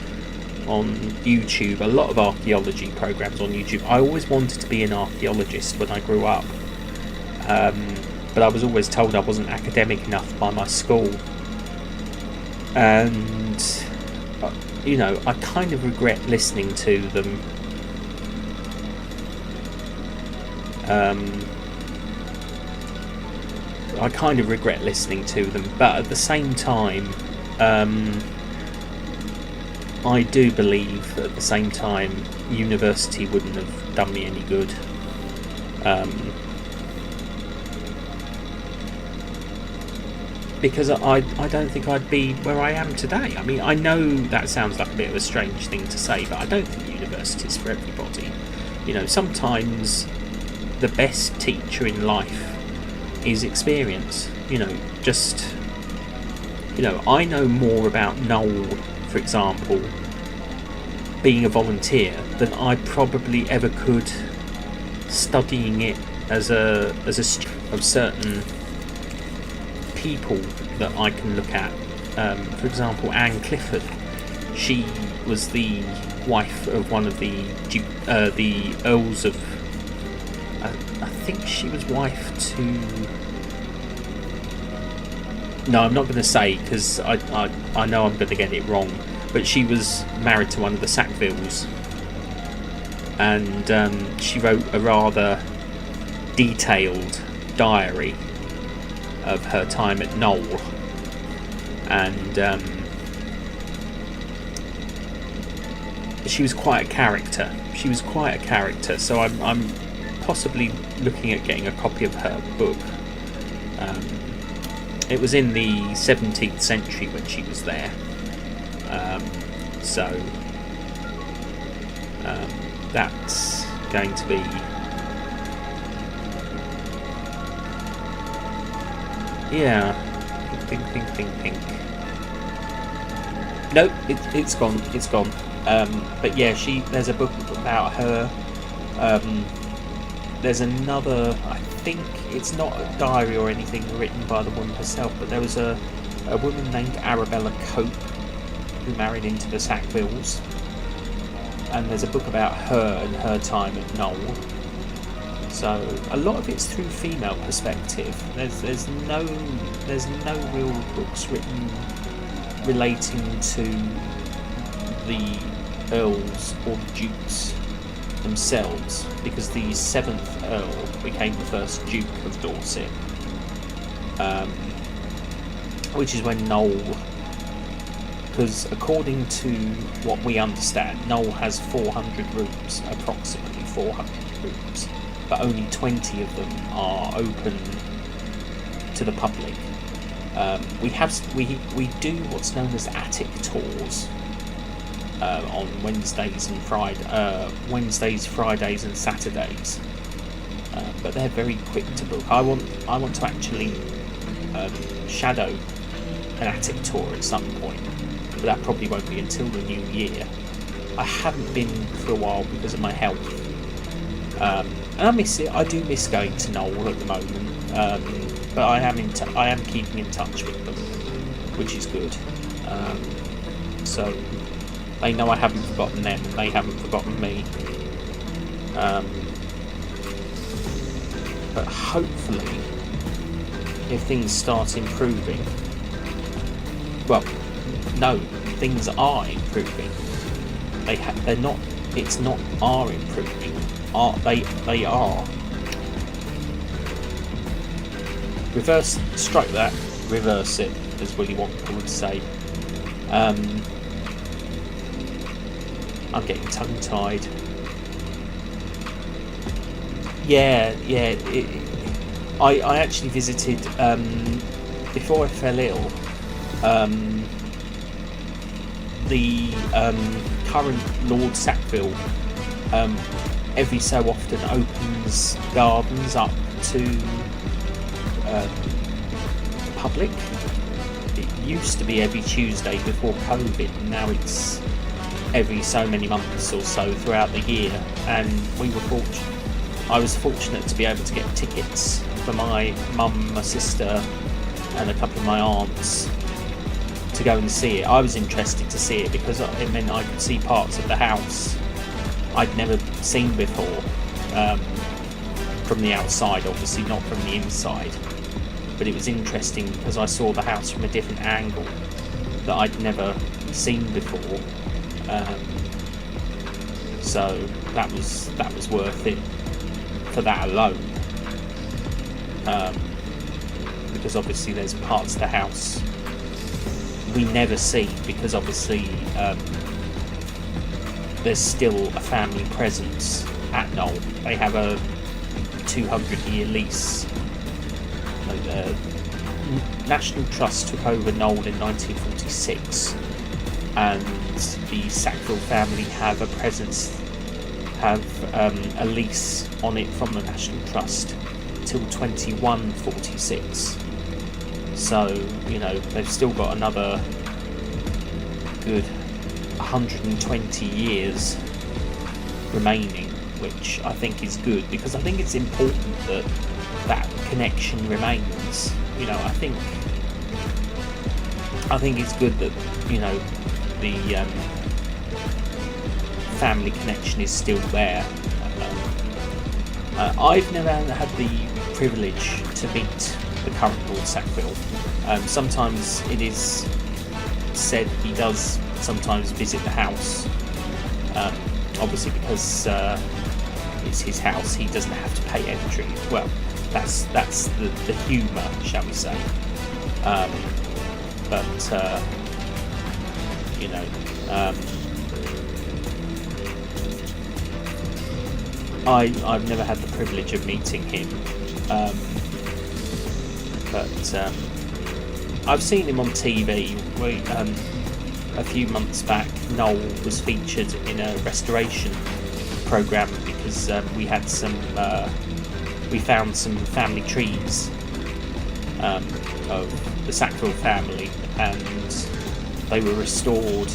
on YouTube. A lot of archaeology programs on YouTube. I always wanted to be an archaeologist when I grew up, but I was always told I wasn't academic enough by my school, and you know, I kind of regret listening to them. I kind of regret listening to them, but at the same time, I do believe that at the same time university wouldn't have done me any good. Because I don't think I'd be where I am today. I mean, I know that sounds like a bit of a strange thing to say, but I don't think university's for everybody. You know, sometimes the best teacher in life is experience. You know, just, you know, I know more about Noel, for example, being a volunteer, than I probably ever could studying it as a student of certain people that I can look at. For example, Anne Clifford. She was the wife of one of the Earls of. I think she was wife to. No, I'm not going to say, because I know I'm going to get it wrong. But she was married to one of the Sackvilles, and she wrote a rather detailed diary of her time at Knoll, and she was quite a character. So I'm possibly looking at getting a copy of her book. It was in the 17th century when she was there, so that's going to be, yeah. Think. Nope, it's gone. But yeah, there's a book about her. There's another, I think it's not a diary or anything written by the woman herself, but there was a woman named Arabella Cope who married into the Sackvilles, and there's a book about her and her time at Knoll. So a lot of it's through female perspective. There's no real books written relating to the earls or the dukes themselves, because the 7th Earl became the first Duke of Dorset, which is when Knoll, because according to what we understand, Knoll has 400 rooms, approximately 400 rooms, but only 20 of them are open to the public. We do what's known as attic tours on Wednesdays, Fridays, and Saturdays, but they're very quick to book. I want to actually shadow an attic tour at some point, but that probably won't be until the new year. I haven't been for a while because of my health, and I miss it. I do miss going to Knoll at the moment, but I am keeping in touch with them, which is good. So they know I haven't forgotten them, and they haven't forgotten me. But hopefully, if things start improving, well, no, things are improving. They're not. It's not are improving. They are. Strike that, reverse it, as Willy Wonka would say. I'm getting tongue-tied. Yeah. I actually visited, before I fell ill, the current Lord Sackville every so often opens gardens up to the public. It used to be every Tuesday before COVID, and now it's every so many months or so throughout the year, and I was fortunate to be able to get tickets for my mum, my sister, and a couple of my aunts to go and see it. I was interested to see it because it meant I could see parts of the house I'd never seen before, from the outside, obviously not from the inside, but it was interesting because I saw the house from a different angle that I'd never seen before. So that was worth it for that alone, because obviously there's parts of the house we never see, because obviously there's still a family presence at Knoll. They have a 200-year lease. The National Trust took over Knoll in 1946, and the Sackville family have a lease on it from the National Trust till 2146. So, they've still got another good 120 years remaining, which I think is good, because I think it's important that connection remains. I think it's good that the family connection is still there. I've never had the privilege to meet the current Lord Sackville. Sometimes it is said he does sometimes visit the house obviously because it's his house, he doesn't have to pay entry. Well, that's the humour, shall we say. But I've never had the privilege of meeting him, but I've seen him on TV. A few months back, Noel was featured in a restoration programme because we found some family trees of the Sackville family, and they were restored,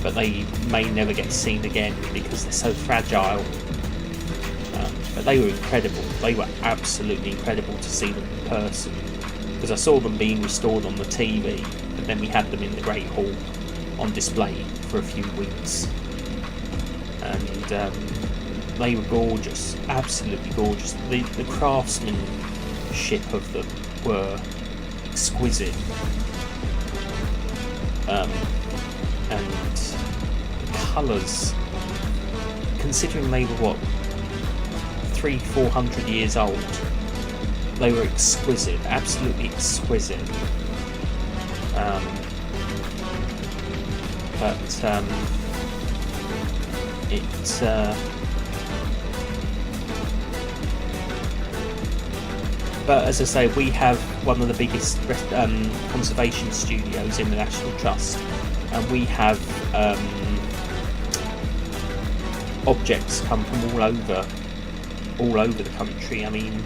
but they may never get seen again because they're so fragile. But they were incredible. They were absolutely incredible to see them in person, because I saw them being restored on the TV, but then we had them in the Great Hall on display for a few weeks, and they were gorgeous, absolutely gorgeous. The craftsmanship of them were exquisite, and the colours, considering they were 300-400 years old, they were exquisite, absolutely exquisite. But as I say, we have one of the biggest conservation studios in the National Trust, and we have objects come from all over the country. I mean,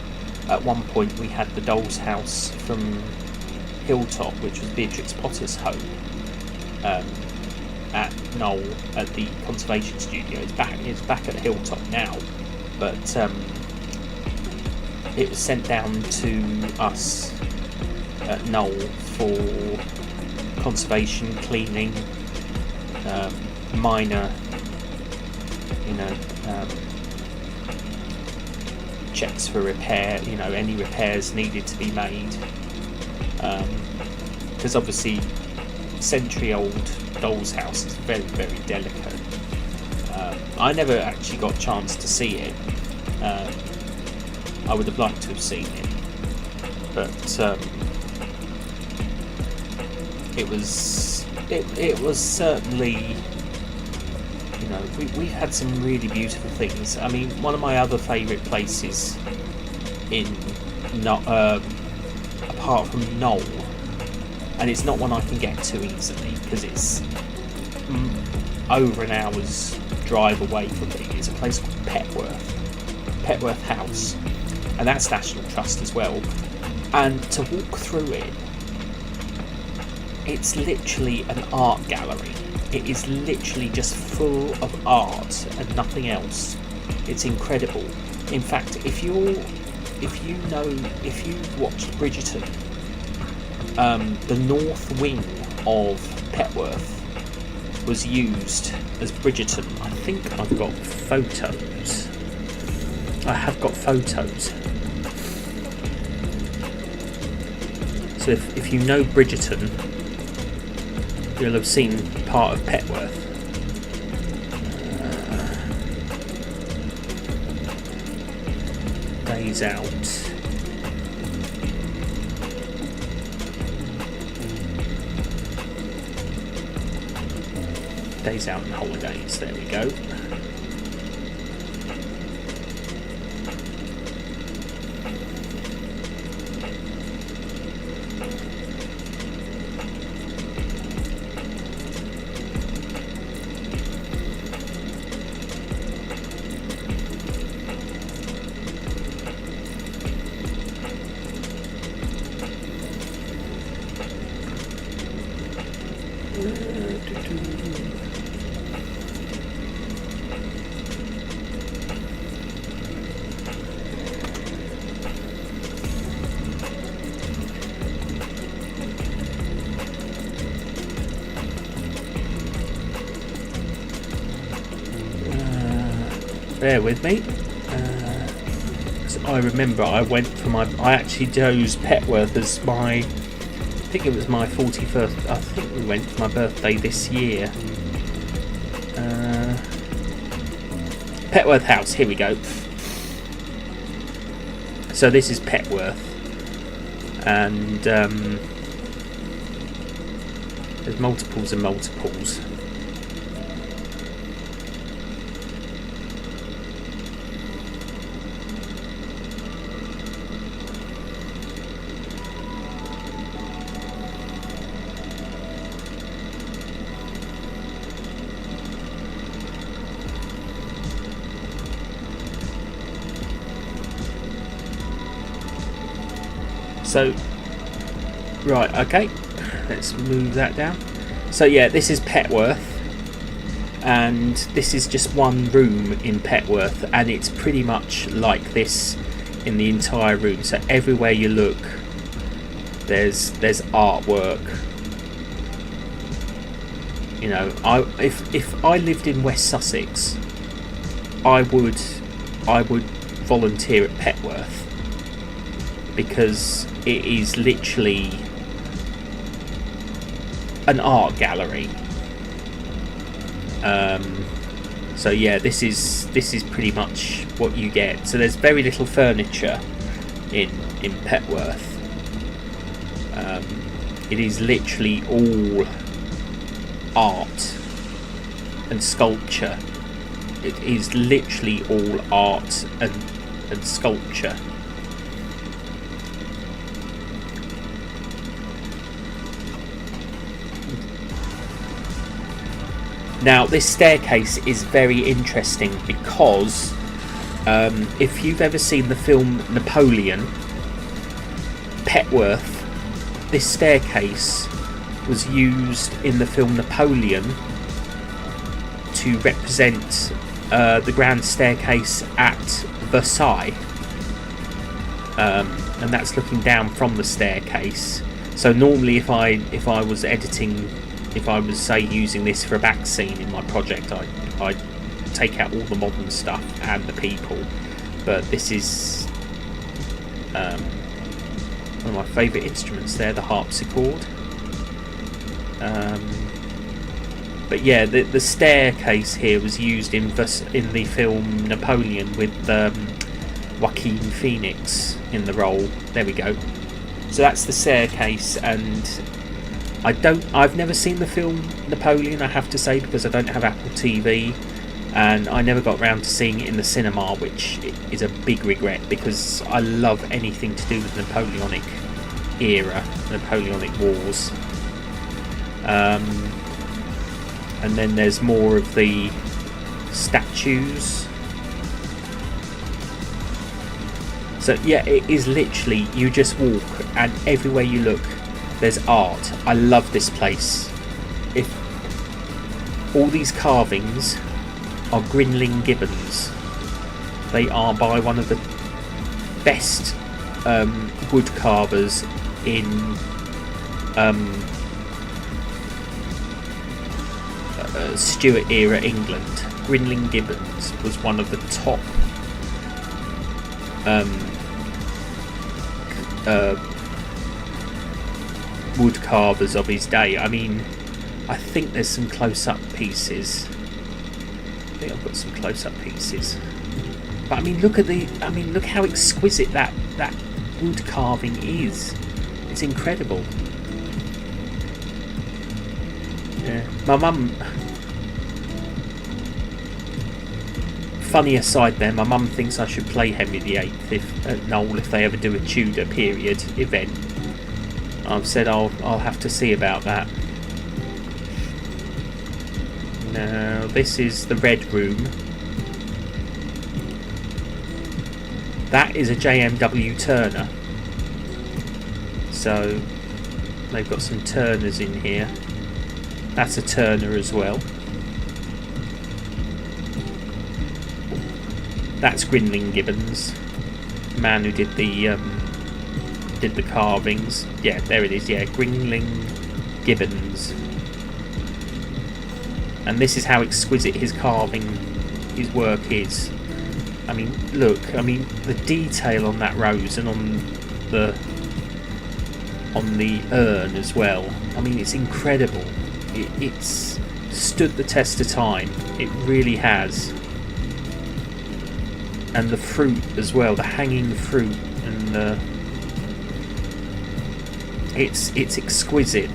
at one point we had the doll's house from Hilltop, which was Beatrix Potter's home, at Knoll at the conservation studio. It's back at Hilltop now, but it was sent down to us at Knoll for conservation, cleaning, minor, checks for repair, any repairs needed to be made, because obviously century-old doll's house is very, very delicate. I never actually got a chance to see it. I would have liked to have seen it, but it was certainly, we've had some really beautiful things. I mean, one of my other favourite places apart from Knoll, and it's not one I can get to easily because it's over an hour's drive away from me, is a place called Petworth House, and that's National Trust as well. And to walk through it, it's literally an art gallery. It is literally just full of art and nothing else. It's incredible. In fact, if you've watched Bridgerton, the north wing of Petworth was used as Bridgerton. I think I've got photos. I have got photos. So if you know Bridgerton, you'll have seen part of Petworth. Days Out. Days Out and Holidays, there we go. Bear with me. So I remember I actually chose Petworth as I think it was my 41st. I think we went for my birthday this year. Petworth House, here we go. So this is Petworth, and there's multiples and multiples. So, right, okay, let's move that down. So yeah, this is Petworth, and this is just one room in Petworth, and it's pretty much like this in the entire room. So everywhere you look, there's artwork. You know, if I lived in West Sussex, I would volunteer at Petworth, because it is literally an art gallery. So yeah, this is pretty much what you get. So there's very little furniture in Petworth. It is literally all art and sculpture. It is literally all art and sculpture. Now this staircase is very interesting because if you've ever seen the film Napoleon, Petworth, this staircase was used in the film Napoleon to represent the grand staircase at Versailles, and that's looking down from the staircase. So normally if I was editing, if I was say using this for a back scene in my project, I'd take out all the modern stuff and the people, but this is one of my favourite instruments there, the harpsichord. But yeah, the staircase here was used in the film Napoleon with Joaquin Phoenix in the role. There we go. So that's the staircase, and I've never seen the film Napoleon, I have to say, because I don't have Apple TV, and I never got around to seeing it in the cinema, which is a big regret, because I love anything to do with the Napoleonic era, Napoleonic Wars. And then there's more of the statues. So yeah, it is literally, you just walk and everywhere you look there's art. I love this place. If all these carvings are Grinling gibbons, they are by one of the best wood carvers in Stuart era England. Grinling Gibbons was one of the top wood carvers of his day. I mean, I think there's some close-up pieces. I think I've got some close-up pieces. But I mean, look how exquisite that wood carving is. It's incredible. Yeah, my mum. Funny aside there, my mum thinks I should play Henry VIII at Knoll if they ever do a Tudor period event. I've said I'll have to see about that. Now this is the Red Room. That is a JMW Turner. So they've got some Turners in here. That's a Turner as well. That's Grinling Gibbons, the man who did the carvings. Yeah, there it is. Yeah, Grinling Gibbons. And this is how exquisite his carving, his work is. I mean, look. I mean, the detail on that rose and on the urn as well. I mean, it's incredible. It's stood the test of time. It really has. and the fruit as well, the hanging fruit, and it's exquisite.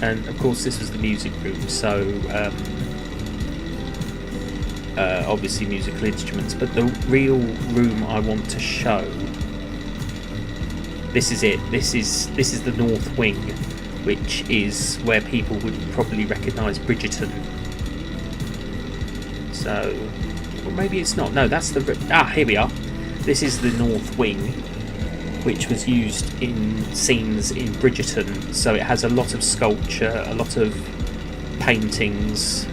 And of course this was the music room, so obviously musical instruments, but the real room I want to show, this is it. This is the north wing, which is where people would probably recognise Bridgerton. So, or maybe it's not. No, that's the... here we are. This is the north wing, which was used in scenes in Bridgerton. So it has a lot of sculpture, a lot of paintings.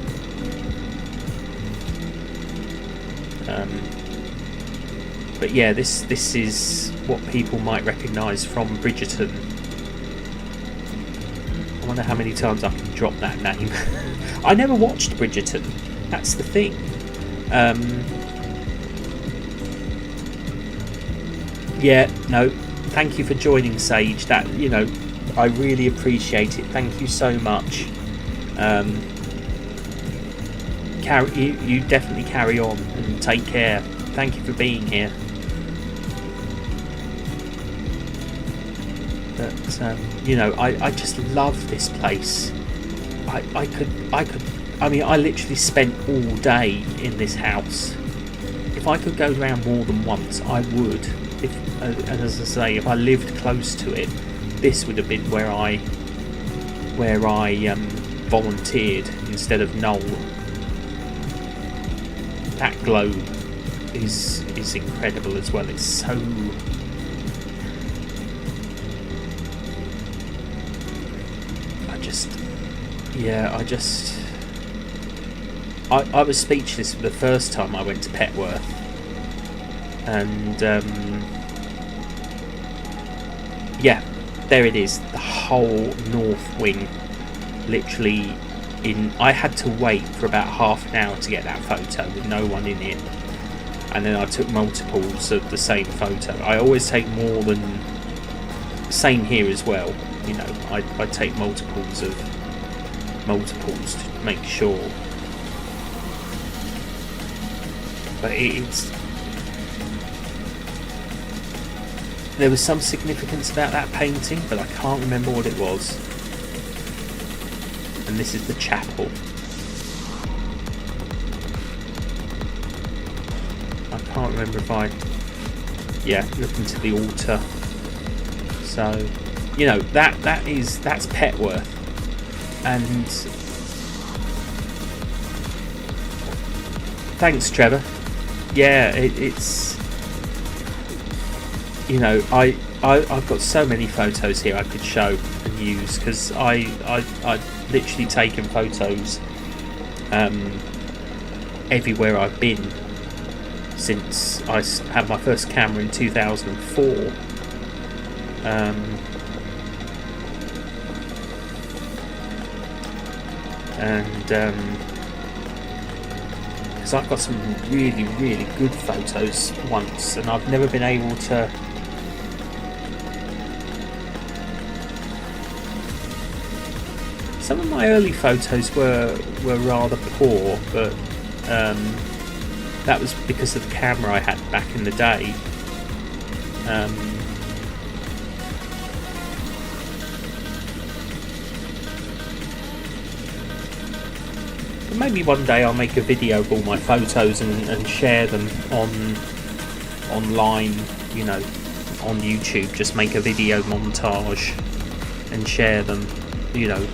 But yeah, this is what people might recognise from Bridgerton. I wonder how many times I can drop that name. I never watched Bridgerton. That's the thing. Yeah, no. Thank you for joining, Sage. That, you know, I really appreciate it. Thank you so much. You definitely carry on and take care. Thank you for being here. But you know, I just love this place. I mean, I literally spent all day in this house. If I could go around more than once, I would. And as I say, if I lived close to it, this would have been where I volunteered instead of Noel. That globe is incredible as well. It's so... I was speechless for the first time I went to Petworth, and yeah, there it is, the whole north wing. Literally, I had to wait for about half an hour to get that photo with no one in it, and then I took multiples of the same photo. I always take more than... Same here as well, you know, I take multiples to make sure. But there was some significance about that painting, but I can't remember what it was. And this is the chapel. I can't remember if look into the altar. So, you know, that's Petworth. And thanks, Trevor. Yeah, it's, you know, I've got so many photos here I could show and use, because I've literally taken photos everywhere I've been since I had my first camera in 2004. Because I've got some really, really good photos once, and I've never been able to... Some of my early photos were rather poor, but that was because of the camera I had back in the day. But maybe one day I'll make a video of all my photos and share them online, you know, on YouTube. Just make a video montage and share them, you know.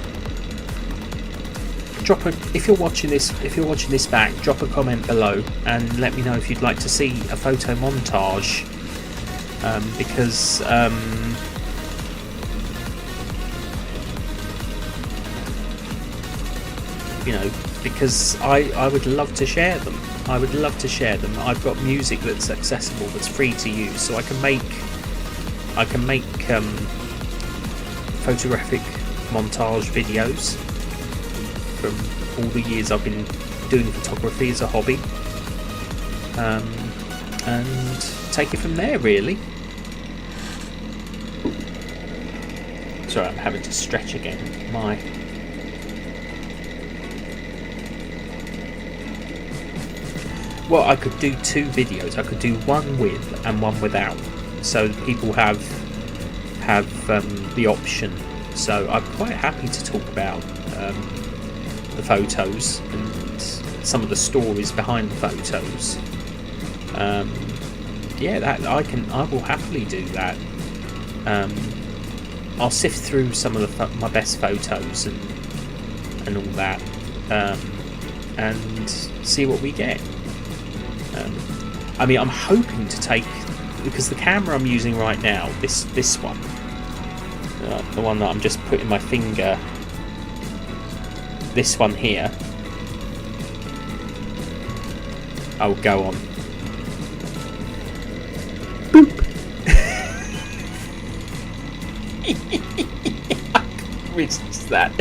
If you're watching this back, drop a comment below and let me know if you'd like to see a photo montage, because you know, because I would love to share them. I've got music that's accessible, that's free to use, so I can make photographic montage videos from all the years I've been doing photography as a hobby, and take it from there, really. Sorry, I'm having to stretch again. Well, I could do 2 videos. I could do one with and one without, so people have the option. So I'm quite happy to talk about the photos and some of the stories behind the photos. Yeah, that I will happily do that. I'll sift through some of my best photos and all that, and see what we get. I mean, I'm hoping to take, because the camera I'm using right now, this one, the one that I'm just putting my finger, this one here. Oh, go on. Boop. I couldn't resist that.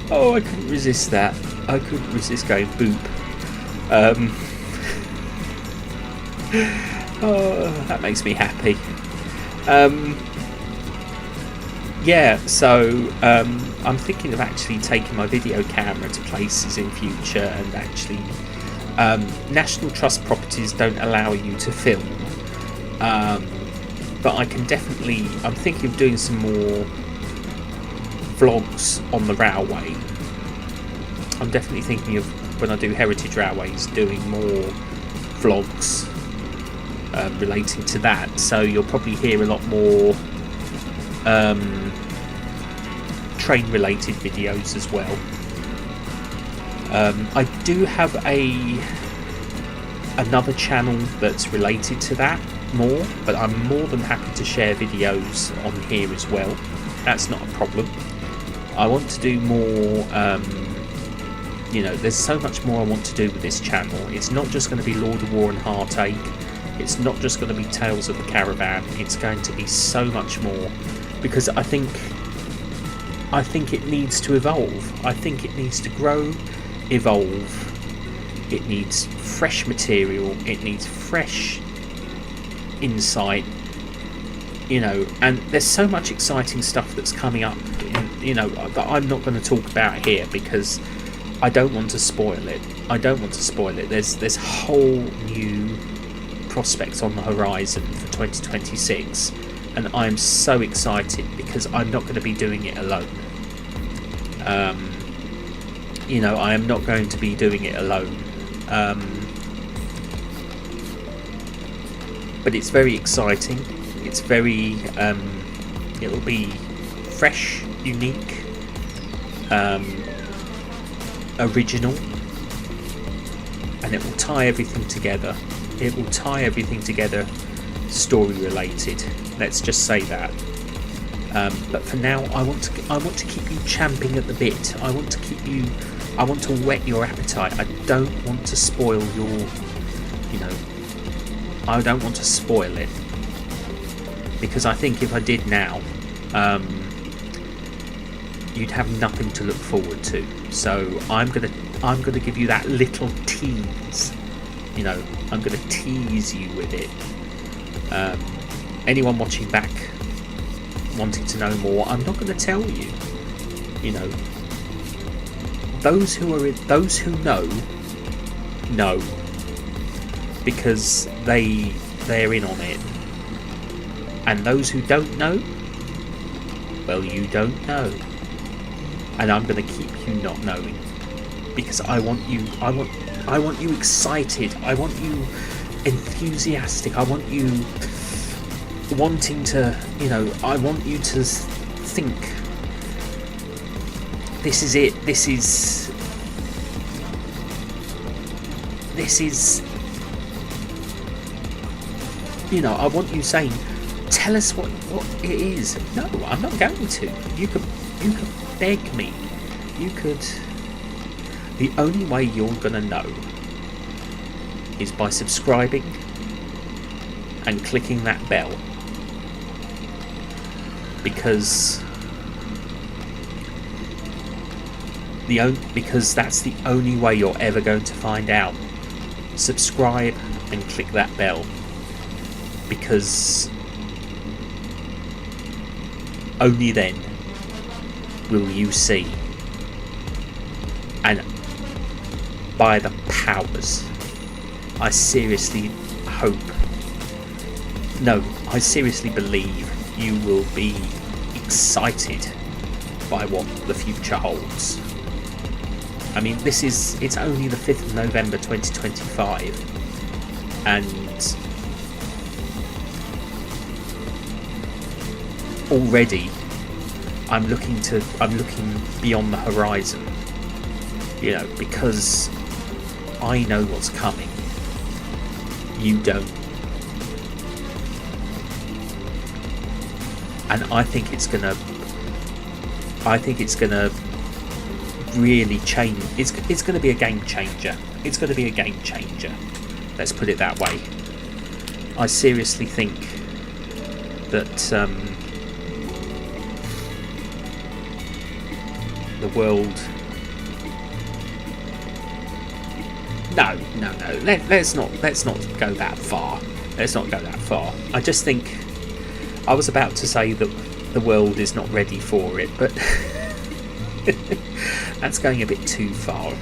Oh, I couldn't resist that. I couldn't resist going boop. Oh, that makes me happy. Yeah, so I'm thinking of actually taking my video camera to places in future, and actually National Trust properties don't allow you to film, but I can definitely, I'm thinking of doing some more vlogs on the railway. I'm definitely thinking of, when I do heritage railways, doing more vlogs relating to that, so you'll probably hear a lot more train related videos as well. I do have another channel that's related to that more, but I'm more than happy to share videos on here as well. That's not a problem. I want to do more, you know, there's so much more I want to do with this channel. It's not just going to be Lord of War and Heartache. It's not just going to be Tales of the Caravan. It's going to be so much more, because I think it needs to evolve. I think it needs to grow, evolve. It needs fresh material. It needs fresh insight. You know, and there's so much exciting stuff that's coming up, you know, that I'm not going to talk about here because I don't want to spoil it. There's whole new prospects on the horizon for 2026, and I'm so excited because I'm not going to be doing it alone. You know, I am not going to be doing it alone. But it's very exciting. It's very, it'll be fresh, unique, original, and it will tie everything together. It will tie everything together, story related. Let's just say that. But for now, I want to keep you champing at the bit. I want to whet your appetite. I don't want to spoil your, you know, I don't want to spoil it, because I think if I did now, you'd have nothing to look forward to. So I'm gonna give you that little tease. You know, I'm gonna tease you with it. Anyone watching back wanting to know more, I'm not going to tell you. You know, those who know, because they're in on it, and those who don't know, well, you don't know, and I'm going to keep you not knowing, because I want you excited, I want you enthusiastic, I want you wanting to, you know, I want you to think, this is it, this is, you know, I want you saying, tell us what it is. No, I'm not going to. You could beg me. You could. The only way you're gonna know is by subscribing and clicking that bell, because that's the only way you're ever going to find out. Subscribe and click that bell, because only then will you see? And by the powers, I seriously hope, no, I seriously believe you will be excited by what the future holds. I mean, it's only the 5th of November 2025, and already I'm looking beyond the horizon, because I know what's coming. You don't. And I think it's gonna really change. It's gonna be a game changer. It's gonna be a game changer. Let's put it that way. I seriously think that the world. No. Let's not go that far. Let's not go that far. I just think I was about to say that the world is not ready for it, but that's going a bit too far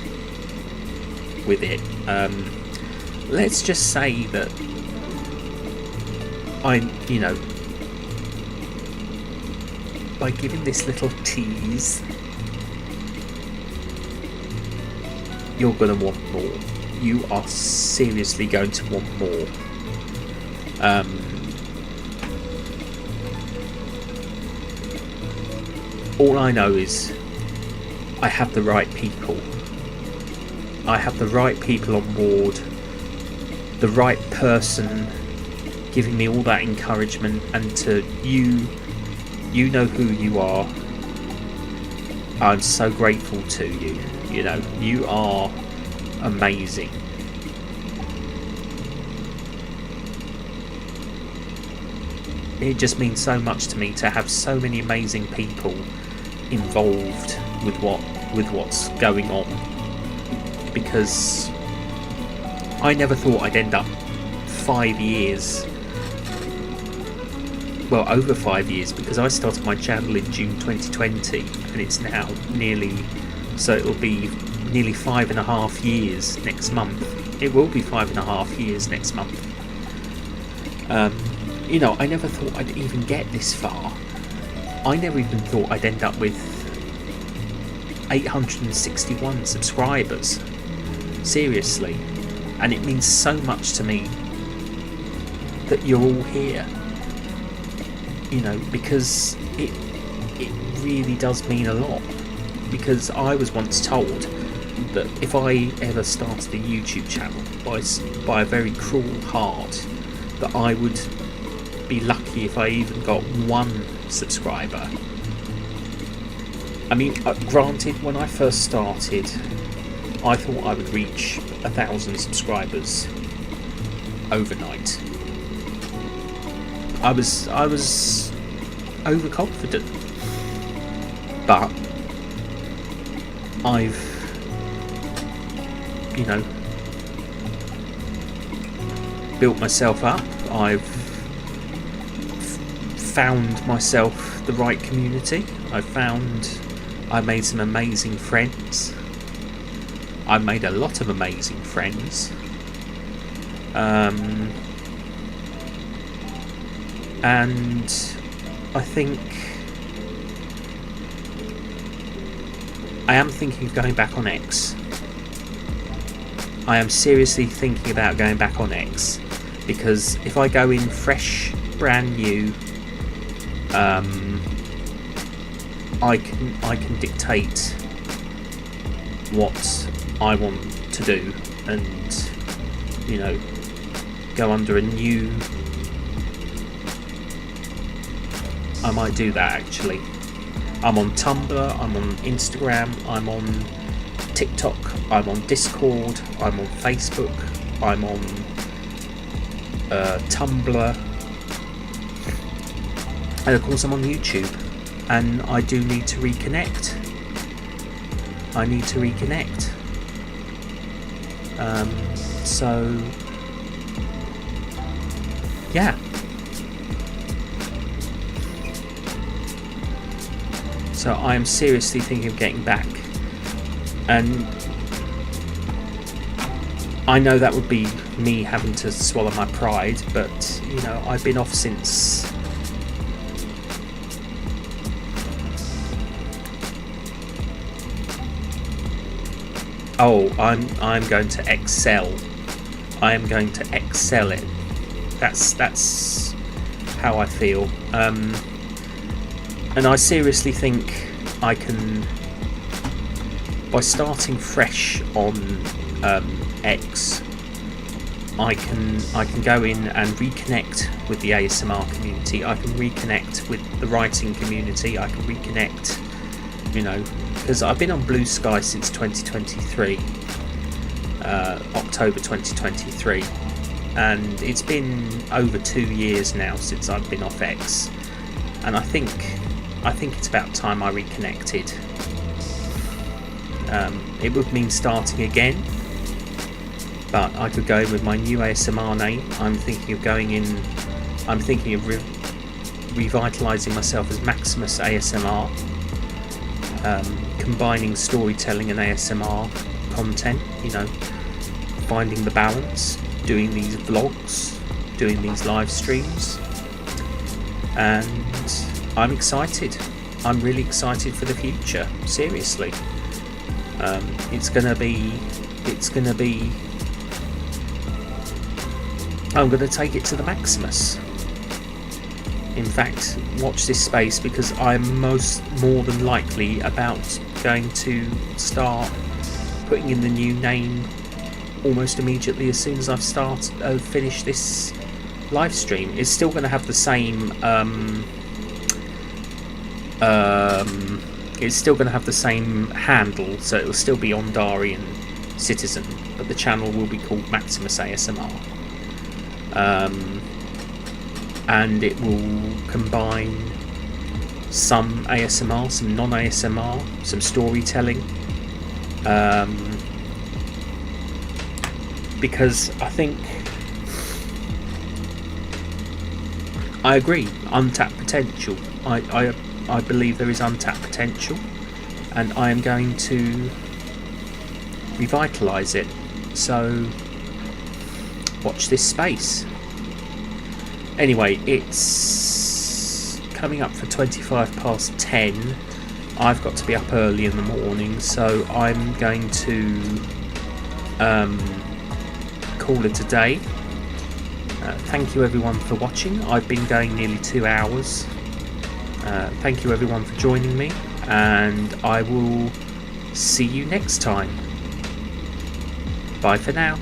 with it. Let's just say that by giving this little tease, you're going to want more. You are seriously going to want more. All I know is I have the right people. I have the right people on board. The right person giving me all that encouragement, and to you know who you are. I'm so grateful to you. You are amazing. It just means so much to me to have so many amazing people involved with what's going on, because I never thought I'd end up 5 years, well, over 5 years, because I started my channel in June 2020 and it's now it'll be nearly 5.5 years next month. It will be 5.5 years next month. I never thought I'd even get this far. I never even thought I'd end up with 861 subscribers. Seriously. And it means so much to me that you're all here. Because it really does mean a lot. Because I was once told that if I ever started a YouTube channel by a very cruel heart, that I would be lucky if I even got 1 subscriber. I mean, granted, when I first started, I thought I would reach 1,000 subscribers overnight. I was overconfident, but I've built myself up. I've found myself the right community. I made some amazing friends. I made a lot of amazing friends. And I think I am thinking of going back on X. I am seriously thinking about going back on X, because if I go in fresh, brand new, I can dictate what I want to do, and go under a new. I might do that actually. I'm on Tumblr, I'm on Instagram, I'm on TikTok, I'm on Discord, I'm on Facebook, I'm on Tumblr, and of course I'm on YouTube. And I do need to reconnect. So yeah. So I am seriously thinking of getting back, and I know that would be me having to swallow my pride, but you know, I've been off since I'm going to excel. I am going to excel it. That's how I feel. And I seriously think I can, by starting fresh on X, I can go in and reconnect with the ASMR community. I can reconnect with the writing community. I can reconnect, you know, because I've been on Blue Sky since 2023, October 2023, and it's been over 2 years now since I've been off X, and I think it's about time I reconnected. It would mean starting again, but I could go in with my new ASMR name. I'm thinking of revitalising myself as Maximus ASMR, combining storytelling and ASMR content, you know, finding the balance, doing these vlogs, doing these live streams, and I'm excited. I'm really excited for the future, seriously. It's gonna be I'm gonna take it to the Maximus. In fact, watch this space, because I'm more than likely about going to start putting in the new name almost immediately as soon as I've finished this live stream. It's still going to have the same it's still going to have the same handle, so it will still be Ondarian Citizen, but the channel will be called Maximus ASMR. And it will combine some ASMR, some non-ASMR, some storytelling, because I think, I agree, untapped potential. I believe there is untapped potential, and I am going to revitalise it. So watch this space. Anyway, it's coming up for 10:25. I've got to be up early in the morning, so I'm going to call it a day. Thank you everyone for watching. I've been going nearly 2 hours. Thank you everyone for joining me, and I will see you next time. Bye for now.